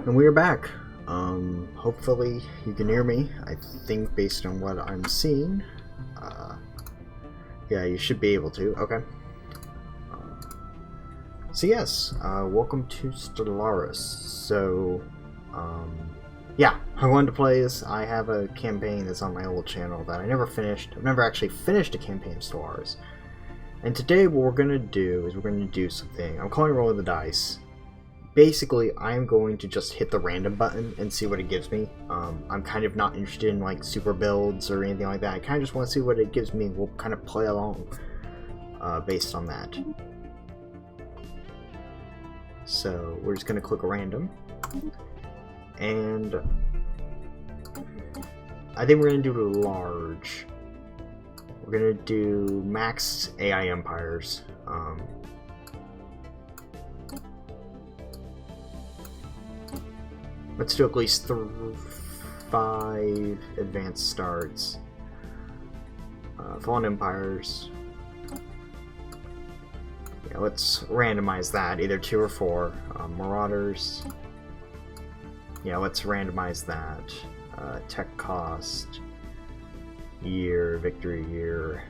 And we are back. Hopefully you can hear me. I think based on what I'm seeing, yeah, you should be able to. Okay. So yes, welcome to Stellaris. So, yeah, I wanted to play this. I have a campaign that's on my old channel that I never finished. I've never actually finished a campaign of Stellaris. And today what we're going to do is we're going to do something. I'm calling Rolling the Dice. Basically, I'm going to just hit the random button and see what it gives me. I'm kind of not interested in like super builds or anything like that. I kind of just want to see what it gives me. We'll kind of play along based on that. So we're just going to click random. And I think we're going to do large. We're going to do max AI empires. Let's do at least 5 advanced starts. Fallen empires. Yeah, let's randomize that, either 2 or 4. Marauders. Yeah, let's randomize that. Tech cost. Year, victory year.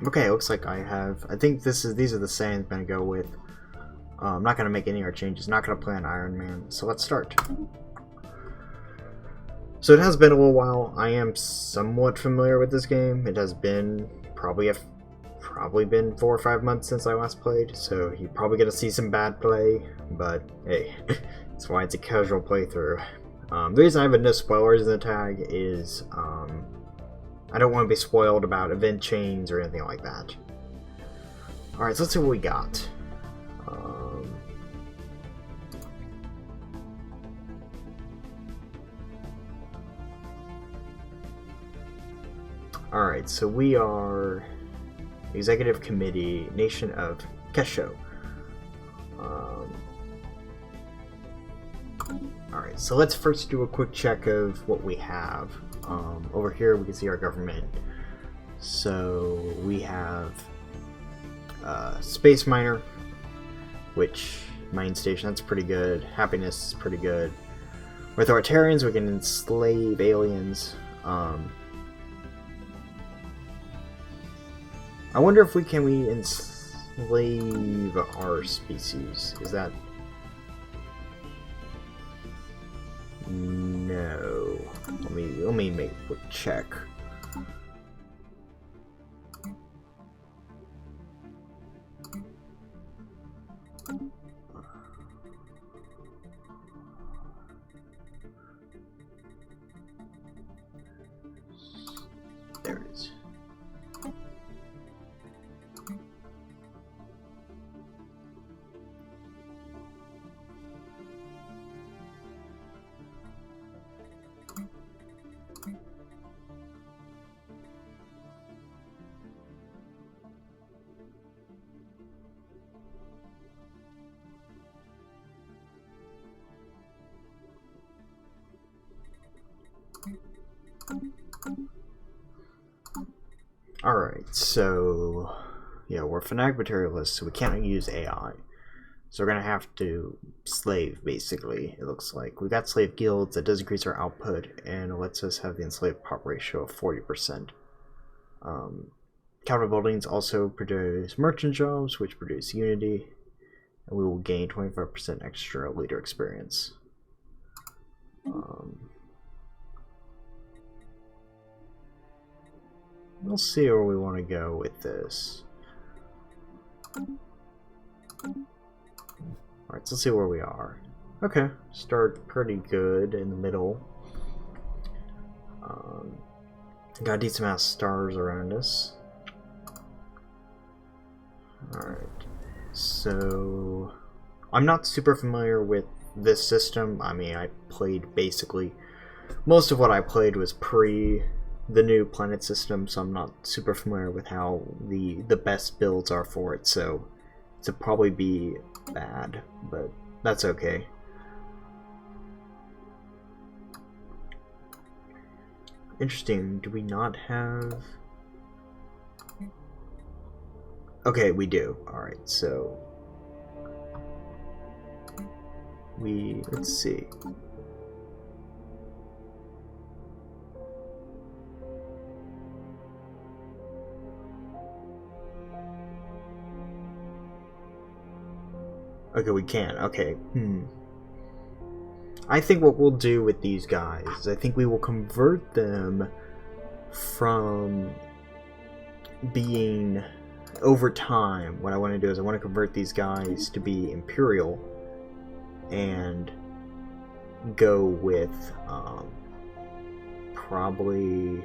Okay, it looks like I have. I think these are the same I'm gonna go with. I'm not gonna make any other changes. Not gonna play on Iron Man. So let's start. So it has been a little while. I am somewhat familiar with this game. It has been probably been 4 or 5 months since I last played. So you're probably gonna see some bad play, but hey, that's why it's a casual playthrough. The reason I have no spoilers in the tag is I don't want to be spoiled about event chains or anything like that. Alright, so let's see what we got. Alright, so we are Executive Committee, Nation of Kesho. Alright, so let's first do a quick check of what we have. Over here we can see our government. So we have Space Miner, which mine station, that's pretty good. Happiness is pretty good. With Authoritarians we can enslave aliens. I wonder if we enslave our species. Is that... No. Let me make a quick check. There it is. Alright, so yeah, we're fanatic materialists, so we can't use AI. So we're gonna have to slave, basically, it looks like. We got slave guilds, that does increase our output, and it lets us have the enslaved pop ratio of 40%. Capital buildings also produce merchant jobs, which produce unity, and we will gain 25% extra leader experience. We'll see where we want to go with this. Alright, so let's see where we are. Okay, start pretty good in the middle. Got a decent amount of stars around us. Alright, so I'm not super familiar with this system. I mean, I played basically most of what I played was pre the new planet system, so I'm not super familiar with how the best builds are for it, so it'll probably be bad, but that's okay. Interesting, do we not have... Okay, we do. Alright, so... let's see. Okay, we can. Okay. I think what we'll do with these guys is I think we will convert them from being... Over time, what I want to do is I want to convert these guys to be Imperial and go with probably...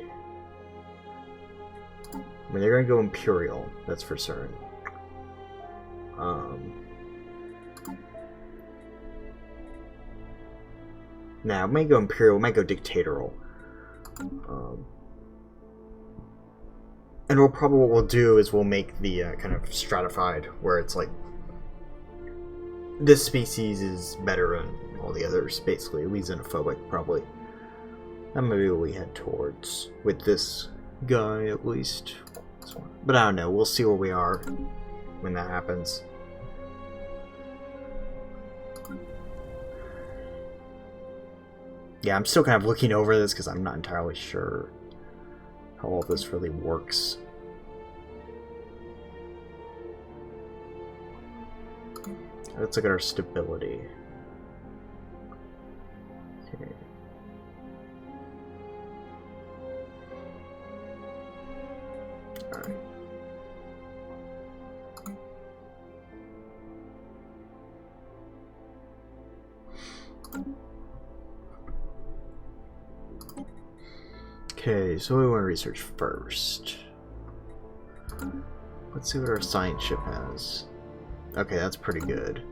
I mean, they're going to go Imperial, that's for certain. Now, it might go Imperial, it might go Dictatorial. And what we'll do is we'll make the kind of stratified, where it's like this species is better than all the others, basically. We xenophobic, probably. That might be what we head towards, with this guy at least. But I don't know, we'll see where we are when that happens. Yeah, I'm still kind of looking over this because I'm not entirely sure how all this really works. Let's look at our stability. Okay. Alright. Okay, so we want to research first. Let's see what our science ship has. Okay, that's pretty good.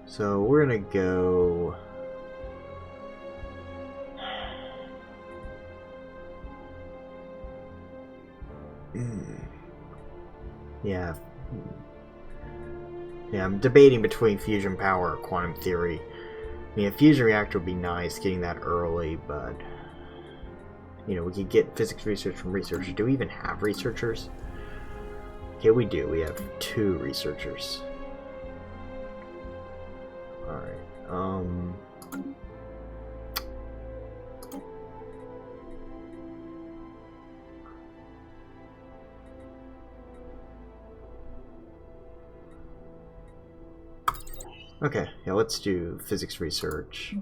So we're gonna go... Yeah. Yeah, I'm debating between fusion power or quantum theory. I mean, a fusion reactor would be nice, getting that early, but... You know, we could get physics research from researchers. Do we even have researchers? Okay, we do. We have 2 researchers. Alright, Okay, yeah, let's do physics research.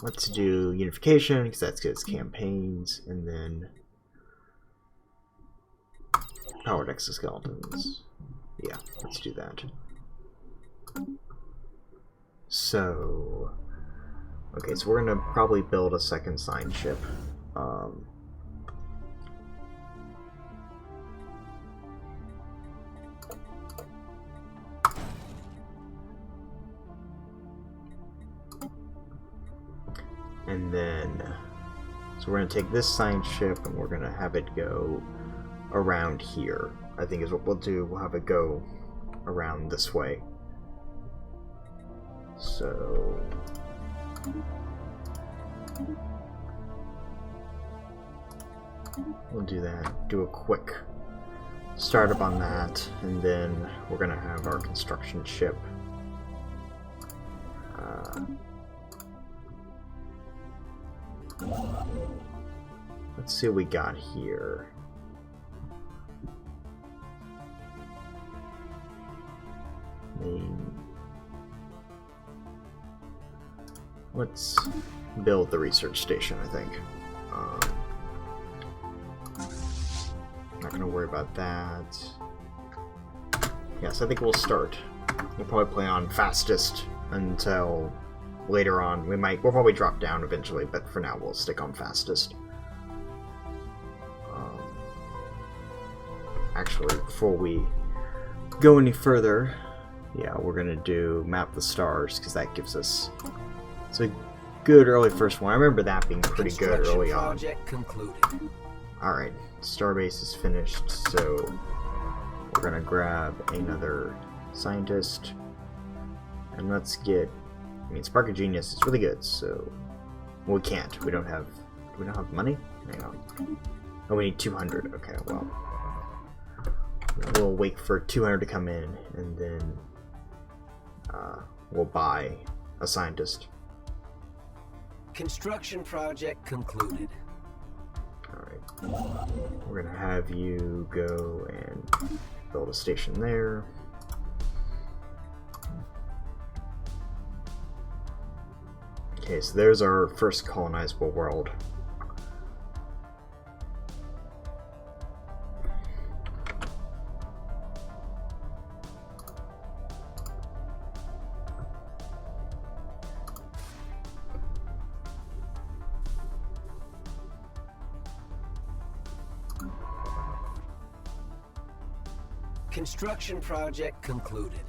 Let's do unification, because that's good as campaigns, and then powered exoskeletons. Yeah, let's do that. So, okay, so we're gonna probably build a second sign ship. And then, so we're going to take this science ship and we're going to have it go around here. I think is what we'll do. We'll have it go around this way. So... we'll do that. Do a quick startup on that. And then we're going to have our construction ship. Let's see what we got here. Let's build the research station, I think. Not gonna worry about that. Yes, I think we'll start. We'll probably play on fastest until later on. We'll probably drop down eventually, but for now we'll stick on fastest. Actually, before we go any further, yeah, we're gonna do map the stars, because that gives us, it's a good early first one. I remember that being pretty good early on. Alright, starbase is finished, so we're gonna grab another scientist, and let's get, I mean, Spark of Genius is really good, so, well, we can't, we don't have money? Hang on. Oh, we need 200, okay, well, we'll wait for 200 to come in, and then we'll buy a scientist.
Construction project concluded.
Alright. We're gonna have you go and build a station there. Okay, so there's our first colonizable world.
Construction project concluded.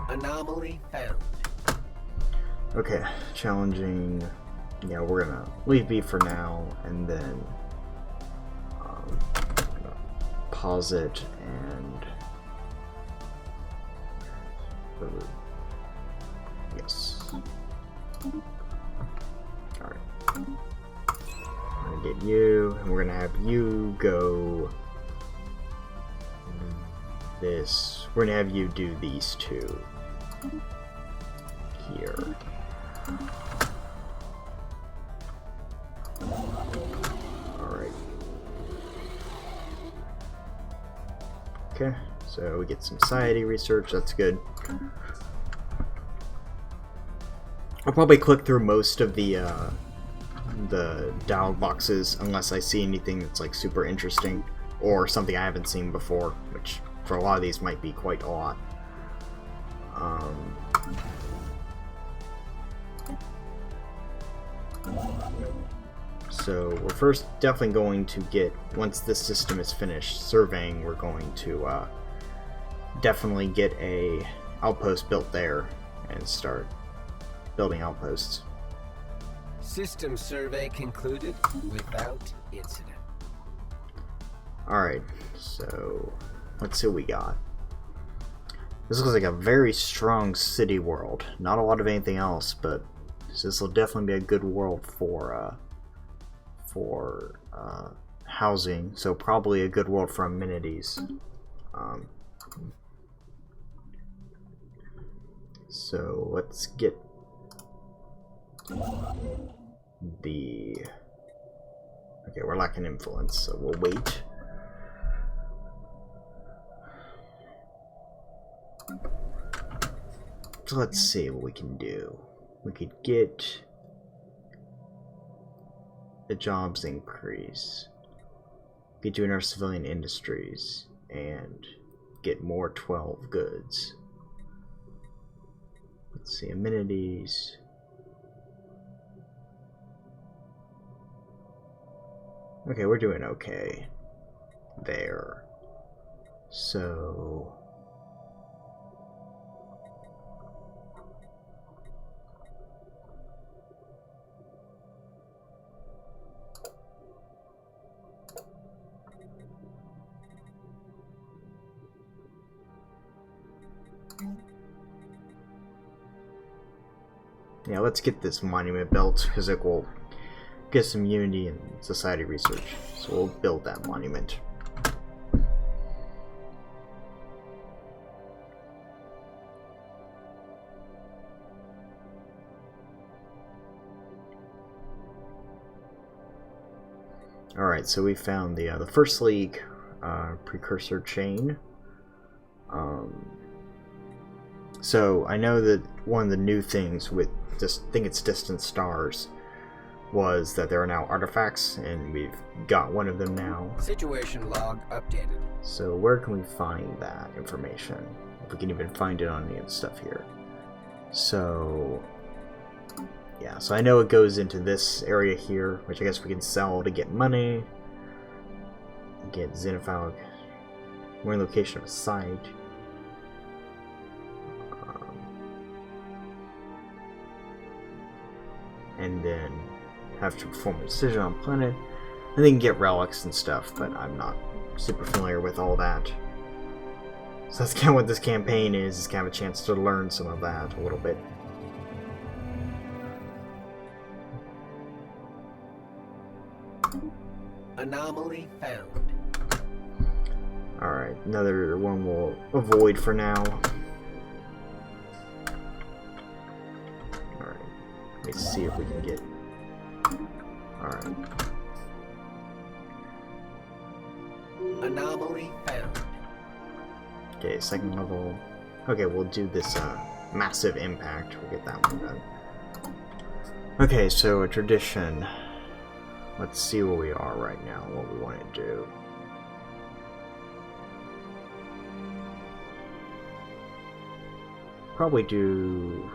Anomaly found.
Okay, challenging. Yeah, we're gonna leave B for now, and then pause it and yes. Alright. I'm gonna get you, and we're gonna have you go this. We're gonna have you do these two here. Alright. Okay, so we get some society research, that's good. I'll probably click through most of the dialog boxes unless I see anything that's like super interesting or something I haven't seen before, which for a lot of these might be quite a lot. So we're first definitely going to get, once this system is finished surveying, we're going to definitely get a outpost built there and start building outposts.
System survey concluded without incident.
Alright, so let's see what we got. This looks like a very strong city world. Not a lot of anything else, but this will definitely be a good world for housing. So probably a good world for amenities. So let's get the. Okay, we're lacking influence, so we'll wait. So let's see what we can do. We could get the jobs increase, get you in our civilian industries, and get more 12 goods. Let's see, amenities. Okay, we're doing okay there. So yeah, let's get this monument built because it will get some unity and society research. So we'll build that monument. Alright, so we found the First League precursor chain. So I know that one of the new things with just think it's distant stars was that there are now artifacts, and we've got one of them now.
Situation log updated.
So where can we find that information? If we can even find it on any of the stuff here. So yeah, so I know it goes into this area here, which I guess we can sell to get money. Get Xenophilic. We're in location of a site. And then have to perform a decision on planet. And then get relics and stuff, but I'm not super familiar with all that. So that's kind of what this campaign is kind of a chance to learn some of that a little bit.
Anomaly found.
Alright, another one we'll avoid for now. Alright, let me see if we can get... Alright.
Anomaly found.
Okay, second level. Okay, we'll do this massive impact. We'll get that one done. Okay, so a tradition. Let's see where we are right now, what we want to do. Probably do...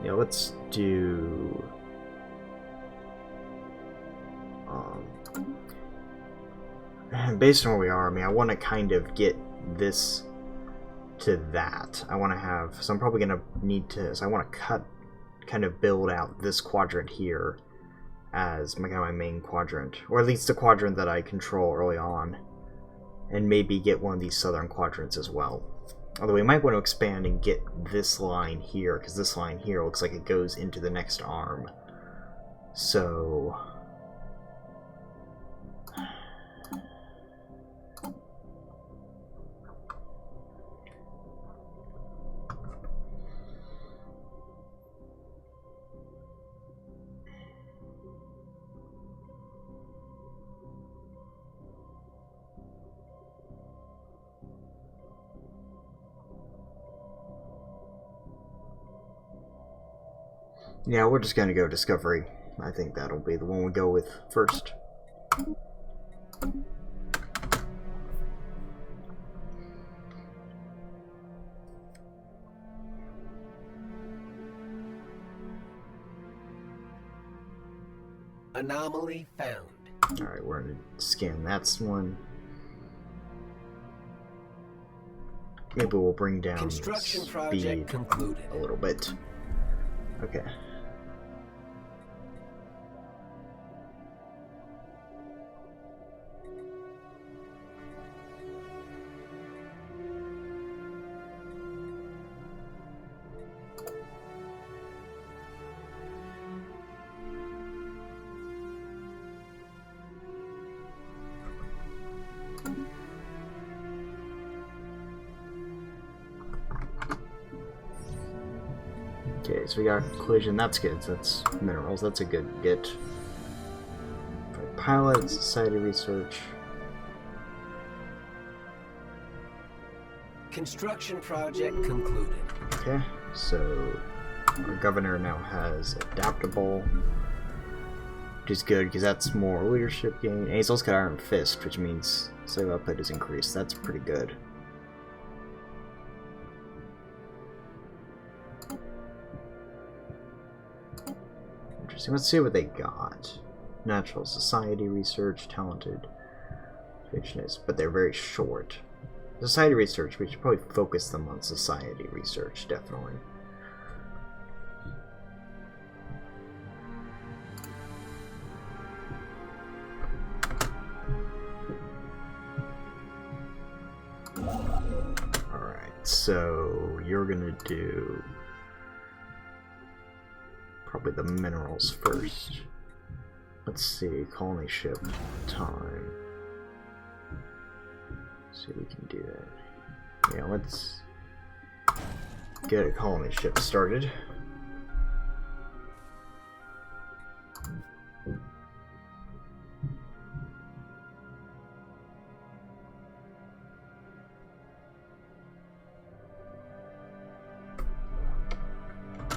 Yeah, let's do... based on where we are, I mean, I want to kind of get this to that. I want to have... So I'm probably going to need to... So I want to kind of build out this quadrant here as my, kind of my main quadrant. Or at least the quadrant that I control early on. And maybe get one of these southern quadrants as well. Although we might want to expand and get this line here, because this line here looks like it goes into the next arm. So... yeah, we're just going to go Discovery. I think that'll be the one we go with first.
Anomaly found.
Alright, we're going to scan that one. Maybe we'll bring down
Construction project
speed
concluded.
a little bit. Okay. Okay, so we got collision, that's good, so that's minerals, that's a good get. For pilot, society research.
Construction project concluded.
Okay, so our governor now has adaptable, which is good because that's more leadership gain. And he's also got Iron Fist, which means slave output is increased. That's pretty good. Interesting. Let's see what they got. Natural society research, talented, fictionist, but they're very short. Society research, we should probably focus them on society research, definitely. Alright, so you're gonna do probably the minerals first. Let's see, colony ship time. See if we can do that. Yeah, let's get a colony ship started.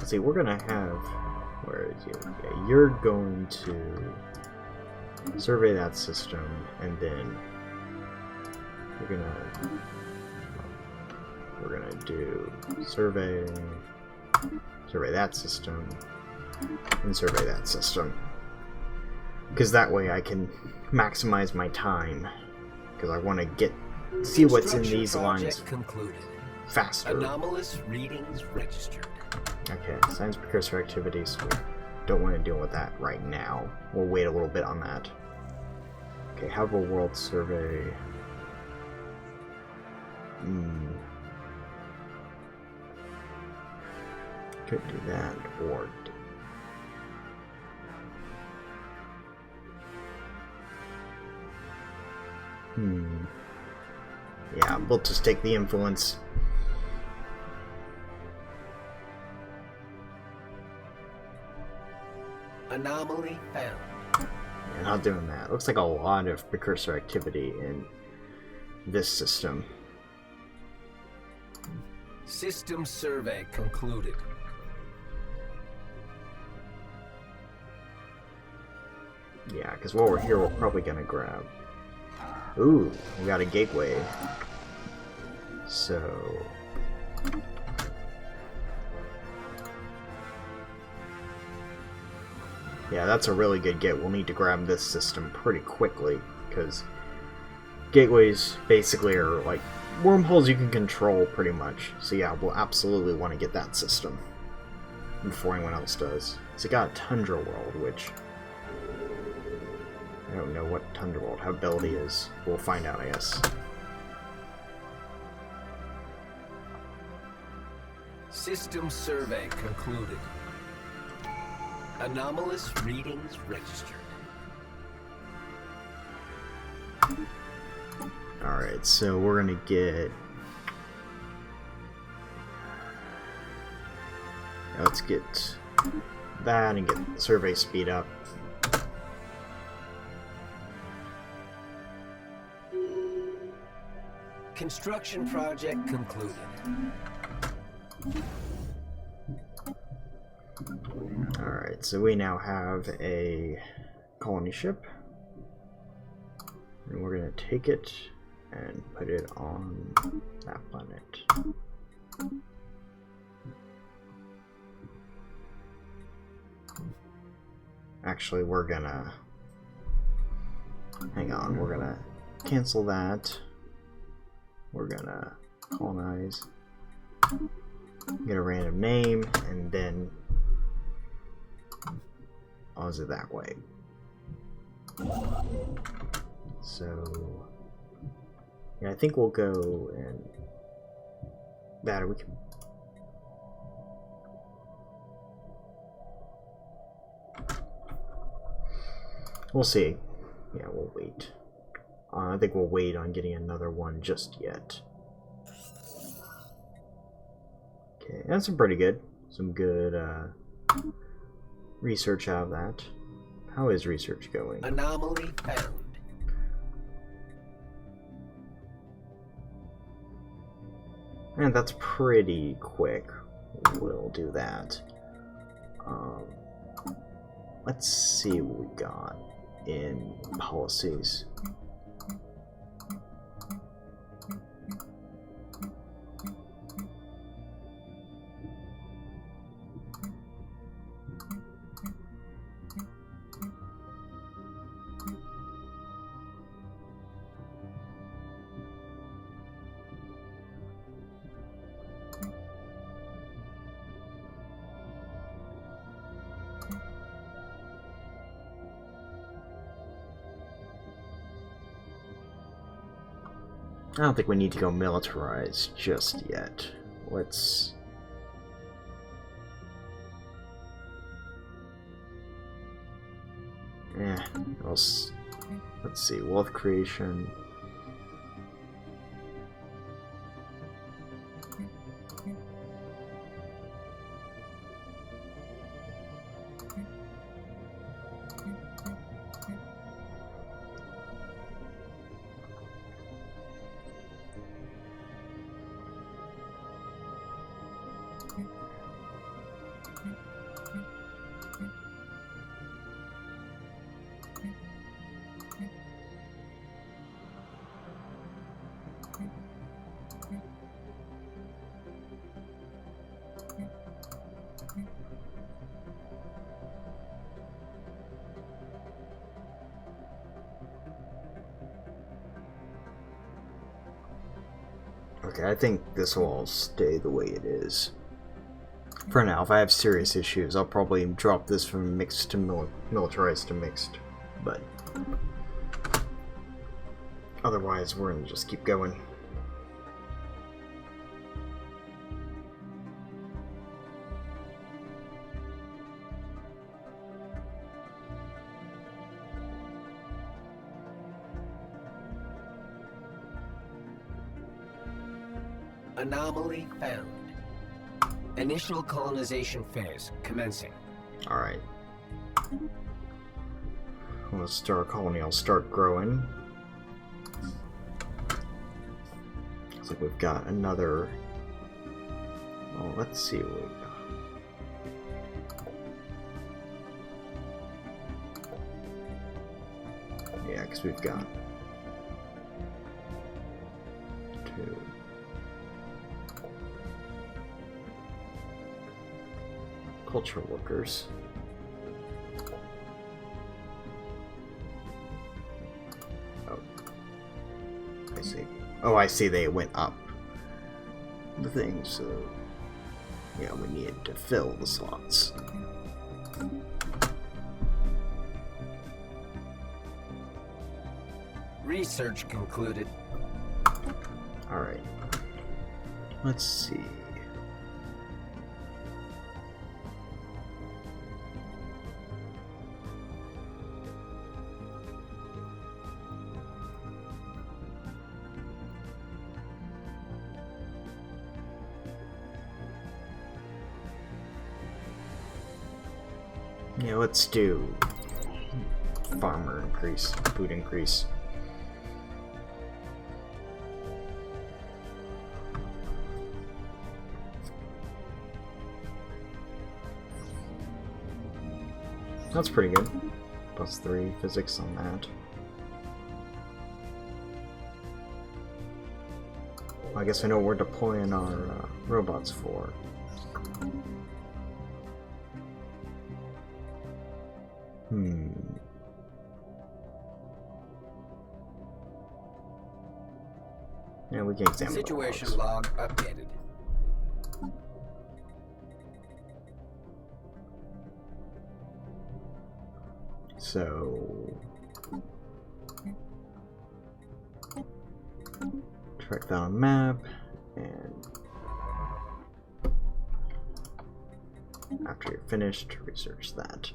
see, we're gonna have... Where is you? Yeah, you're going to survey that system, and then we're gonna do survey that system, and survey that system. Because that way I can maximize my time. Because I want to see what's in these lines
concluded.
faster.
Anomalous readings registered.
Okay, science precursor activities. We don't want to deal with that right now. We'll wait a little bit on that. Okay, have a world survey. Could do that, or... Yeah, we'll just take the influence.
Anomaly found.
Yeah, not doing that. Looks like a lot of precursor activity in this system.
System survey concluded.
Yeah, because while we're here, we're probably gonna grab... Ooh, we got a gateway. So... Yeah, that's a really good get. We'll need to grab this system pretty quickly, because gateways basically are like wormholes you can control pretty much. So yeah, we'll absolutely want to get that system before anyone else does. So it got a Tundra World, which... I don't know what Tundra World ability is. We'll find out, I guess.
System survey concluded. Anomalous readings registered.
Alright, so we're gonna get... Let's get that and get the survey speed up.
Construction project concluded.
Alright, so we now have a colony ship. And we're gonna take it and put it on that planet. Actually, we're gonna... Hang on, we're gonna cancel that. We're gonna colonize, get a random name, and then pause it that way. So, yeah, I think we'll go and that we can. We'll see. Yeah, we'll wait. I think we'll wait on getting another one just yet. Okay, that's pretty good. Some good research out of that. How is research going?
Anomaly found.
And that's pretty quick. We'll do that. Let's see what we got in policies. I don't think we need to go militarized just yet. Let's... let's see, wealth creation. Okay, I think this will all stay the way it is. For now, if I have serious issues, I'll probably drop this from mixed to militarized to mixed. But otherwise, we're gonna just keep going.
Anomaly found. Initial colonization phase commencing.
Alright. When the star colony will start growing. Looks like we've got another... Oh, let's see what we got. Yeah, because we've got 2. Culture workers. Oh. I see. Oh, I see they went up the thing, so yeah, we need to fill the slots.
Research concluded.
Alright. Let's see. Yeah, let's do farmer increase, food increase. That's pretty good. +3 physics on that. Well, I guess I know what we're deploying our robots for. Yeah, we can examine
Situation
the
log updated.
So track that on map, and after you're finished, research that.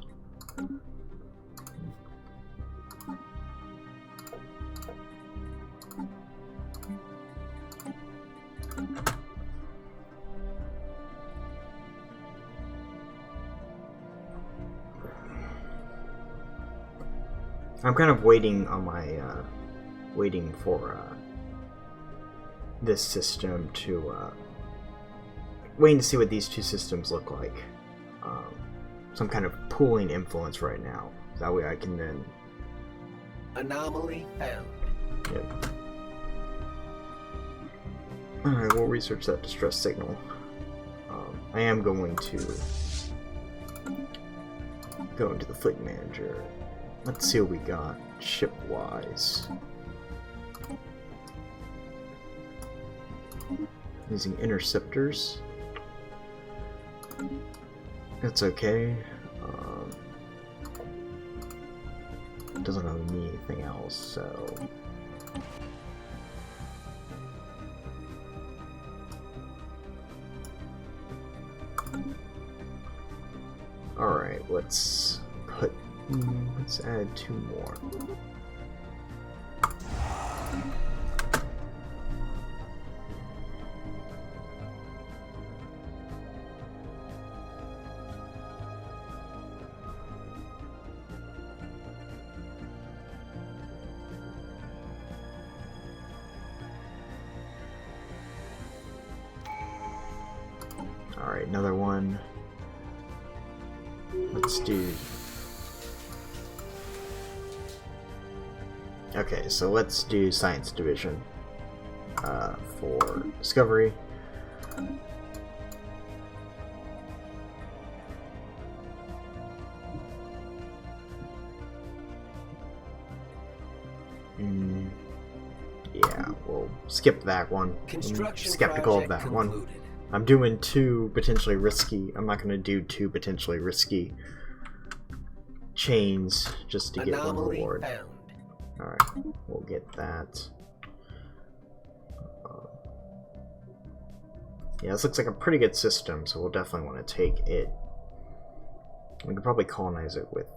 I'm kind of waiting on my, waiting for, this system to, waiting to see what these two systems look like. Some kind of pooling influence right now. That way I can then...
Anomaly found.
Yep. Alright, we'll research that distress signal. I am going to go into the fleet manager. Let's see what we got ship-wise. Using interceptors. That's okay. Doesn't really need anything else, so... Alright, let's put... let's add 2 more. Alright, another one. Let's do... Okay, so let's do Science Division for Discovery. Yeah, we'll skip that one. I'm
Construction
skeptical of
project
that one.
concluded.
I'm doing two potentially risky. I'm not going to do two potentially risky chains just to get one
Anomaly
reward.
found.
Alright, we'll get that. Yeah, this looks like a pretty good system, so we'll definitely want to take it. We could probably colonize it with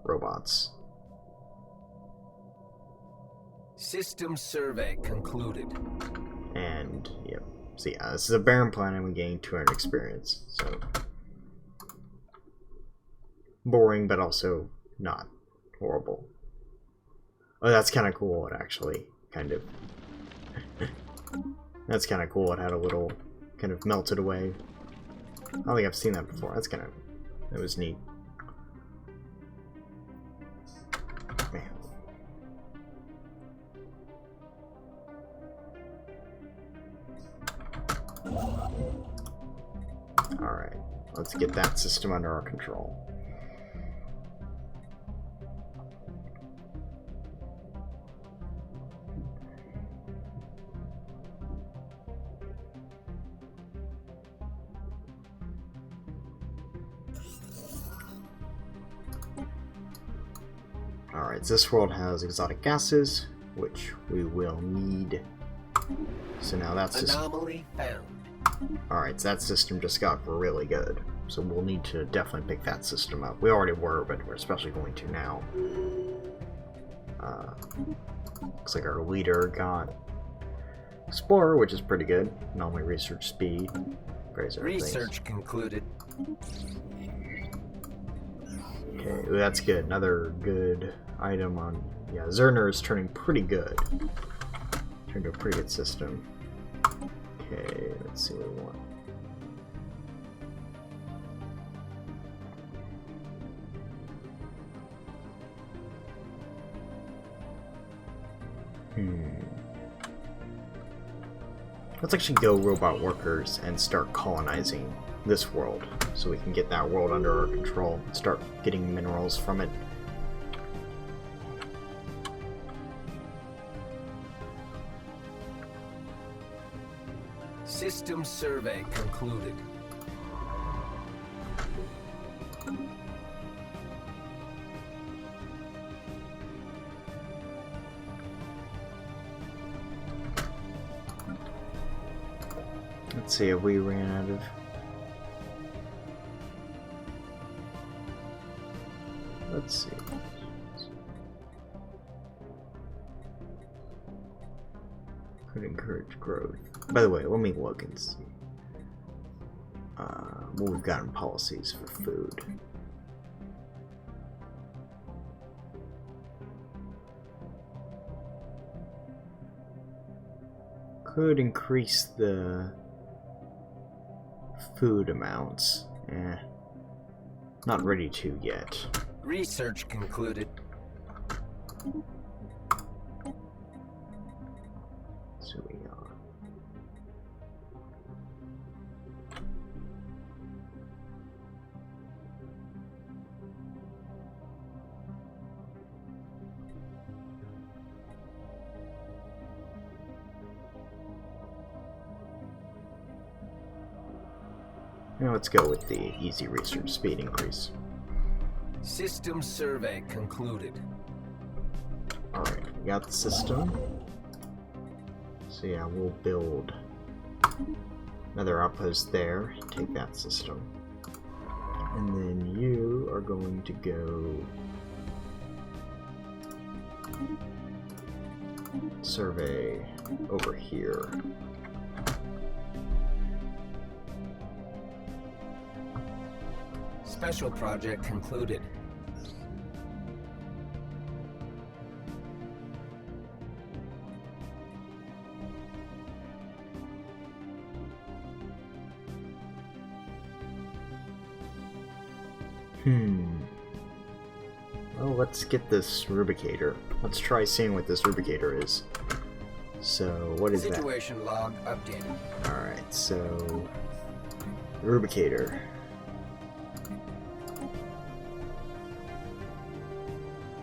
robots.
System survey concluded.
And, yep. So yeah, this is a barren planet and we gain 200 experience, so... boring, but also not horrible. Oh, that's kind of cool, it actually, kind of. That's kind of cool, it had a little, kind of melted away. I don't think I've seen that before, that's kind of, that was neat. Man. Alright, let's get that system under our control. Alright, so this world has exotic gases, which we will need. So now that's just...
Anomaly found.
Alright, so that system just got really good. So we'll need to definitely pick that system up. We already were, but we're especially going to now. Looks like our leader got Explorer, which is pretty good. Anomaly research speed.
Research concluded.
Okay, that's good. Another good item on... Yeah, Zerner is turning pretty good. Turned to a pretty good system. Okay, let's see what we want. Let's actually go robot workers and start colonizing this world so we can get that world under our control and start getting minerals from it.
System survey concluded.
Let's see if we ran out of... Let's see. Could encourage growth. By the way, let me look and see what we've got in policies for food. Could increase the food amounts. Not ready to yet.
Research concluded.
So we are. Now let's go with the easy research speed increase.
System survey concluded.
Alright, we got the system. So yeah, we'll build another outpost there, take that system. And then you are going to go survey over here.
Special project concluded.
Well, let's get this rubicator. Let's try seeing what this rubicator is. So, what is that?
Situation log updated.
Alright, so... rubicator.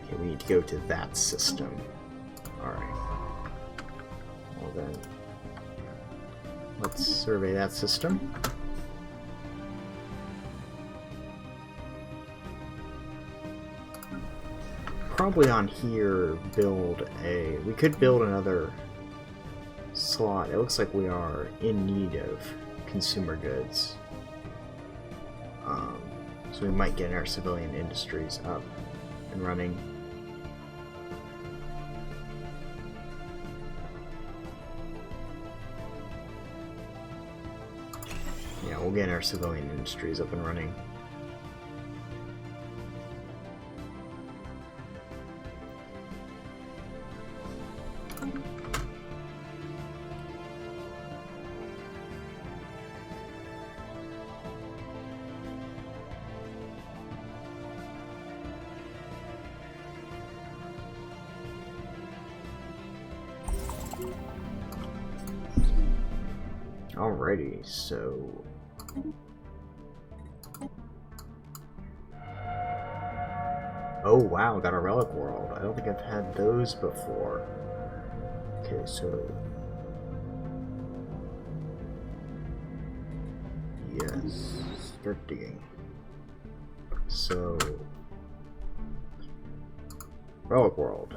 Okay, we need to go to that system. Alright. Well, then let's survey that system. Probably on here we could build another slot. It looks like we are in need of consumer goods. So we might get our civilian industries up and running. Yeah, we'll get our civilian industries up and running. Alrighty, so oh wow, got a relic world. I don't think I've had those before. Okay, so yes, start digging. So relic world.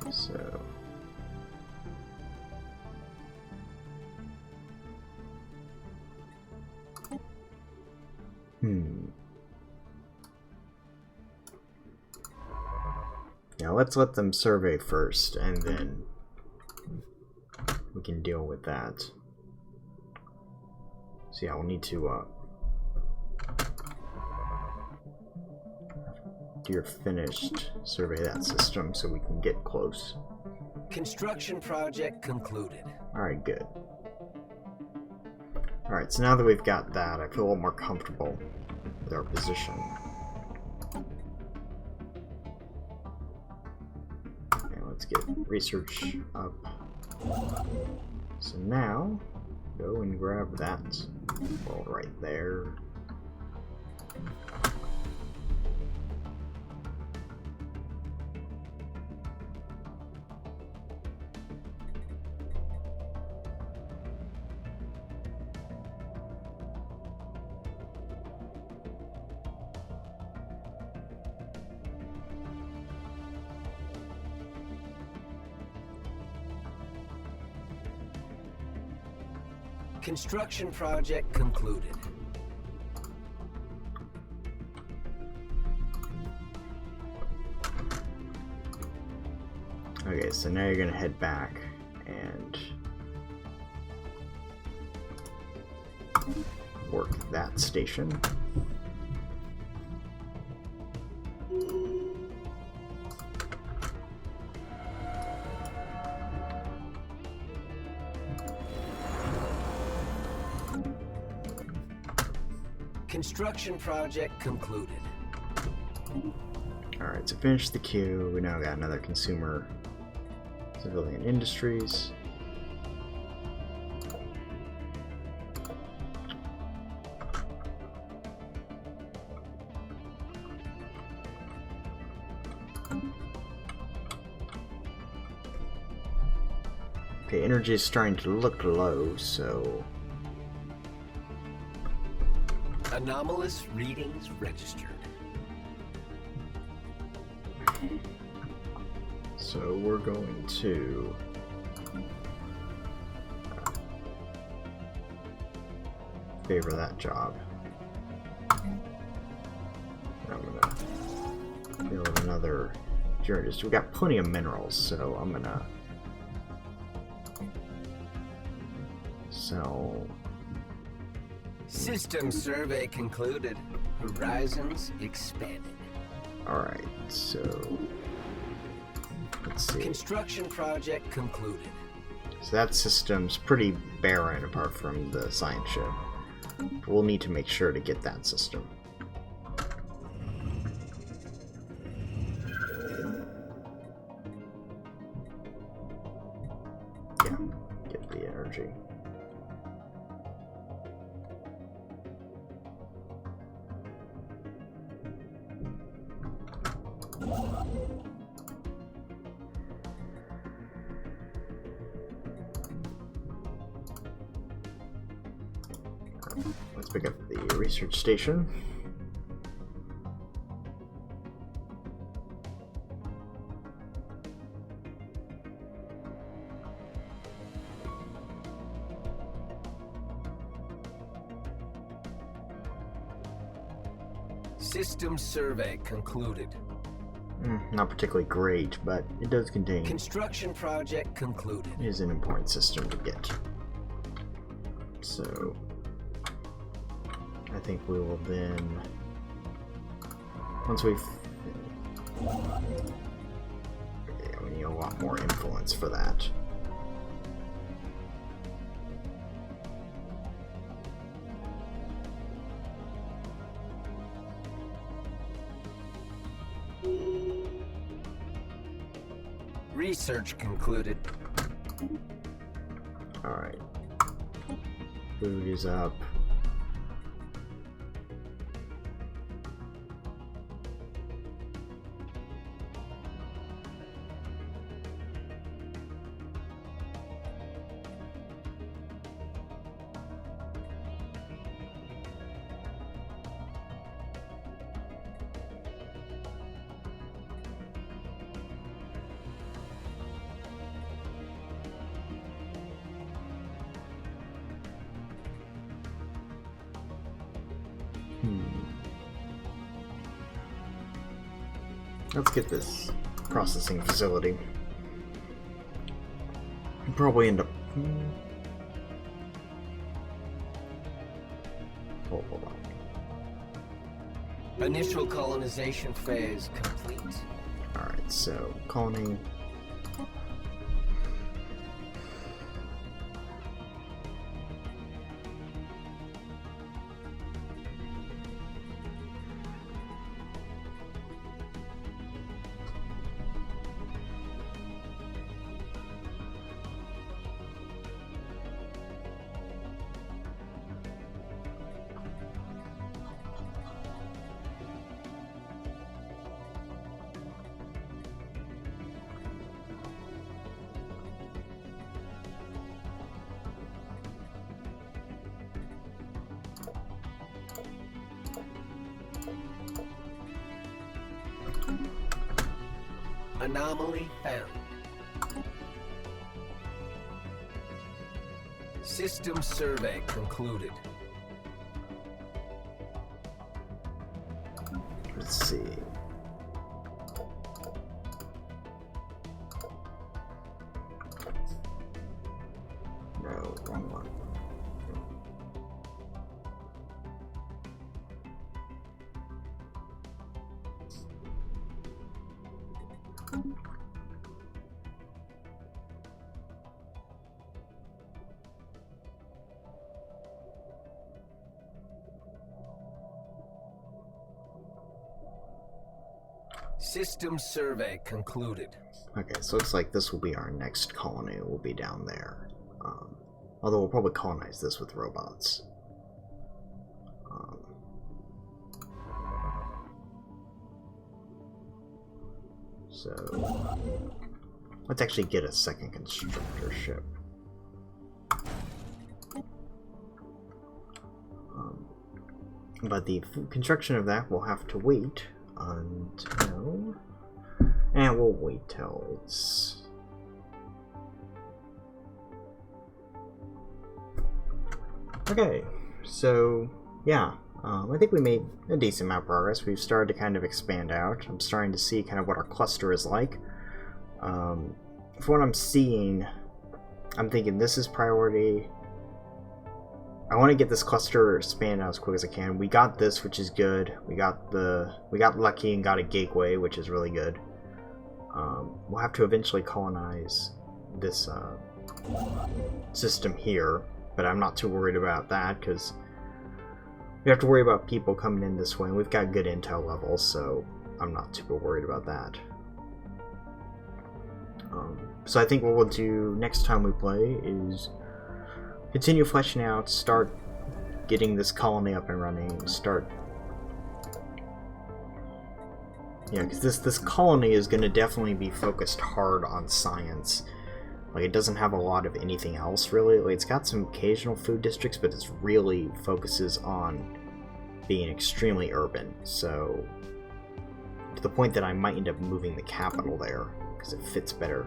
So now let's let them survey first, and then we can deal with that. So yeah, we'll need to do your finished survey that system so we can get close.
Construction project concluded.
Alright, good. Alright, so now that we've got that, I feel a little more comfortable with our position. Okay, let's get research up. So now, go and grab that world right there.
Construction project concluded.
Okay, so now you're gonna head back and work that station.
Construction project concluded.
Alright, so finish the queue. We now got another consumer civilian industries. Okay, energy is starting to look low, so
Anomalous readings registered.
so we're going to favor that job. I'm gonna build another journalist. We got plenty of minerals, so I'm gonna sell.
System survey concluded. Horizons expanded.
Alright, so let's see.
Construction project concluded.
So that system's pretty barren apart from the science ship. We'll need to make sure to get that system. Yeah, get the energy. Let's pick up the research station.
System survey concluded.
Not particularly great, but it does contain.
Construction project concluded.
It is an important system to get. So I think we will then, once we've, yeah, we need a lot more influence for that.
Research concluded.
Alright. Food is up. Let's get this processing facility. We'll probably end up. Hold on.
Initial colonization phase complete.
Alright, so colony.
Anomaly found. System survey concluded.
Let's see. No, wrong one.
System survey concluded.
Okay, so it's like this will be our next colony. It will be down there. Although we'll probably colonize this with robots. So let's actually get a second constructor ship. But the construction of that will have to wait until, and we'll wait till it's okay. So yeah, I think we made a decent amount of progress. We've started to kind of expand out. I'm starting to see kind of what our cluster is like. For what I'm seeing, I'm thinking this is priority. I want to get this cluster expanded out as quick as I can. We got this, which is good. We got lucky and got a gateway, which is really good. We'll have to eventually colonize this system here, but I'm not too worried about that because we have to worry about people coming in this way. And we've got good intel levels, so I'm not super worried about that. So I think what we'll do next time we play is continue fleshing out, start getting this colony up and running, start, you know, because this colony is going to definitely be focused hard on science. Like, it doesn't have a lot of anything else, really. Like, it's got some occasional food districts, but it really focuses on being extremely urban. So, to the point that I might end up moving the capital there, because it fits better.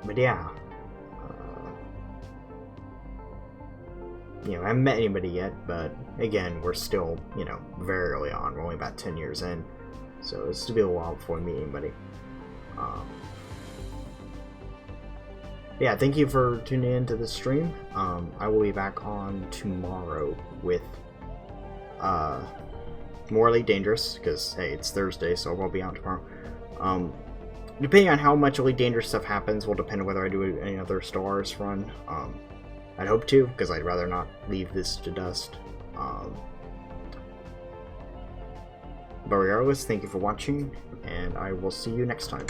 But yeah, you know, I haven't met anybody yet, but again, we're still, you know, very early on. We're only about 10 years in, so it's to be a while before we meet anybody. Yeah, thank you for tuning in to this stream. I will be back on tomorrow with more Elite Dangerous, because, hey, it's Thursday, so I won't be on tomorrow. Depending on how much Elite Dangerous stuff happens will depend on whether I do any other Star Wars run. I'd hope to, because I'd rather not leave this to dust. But regardless, thank you for watching, and I will see you next time.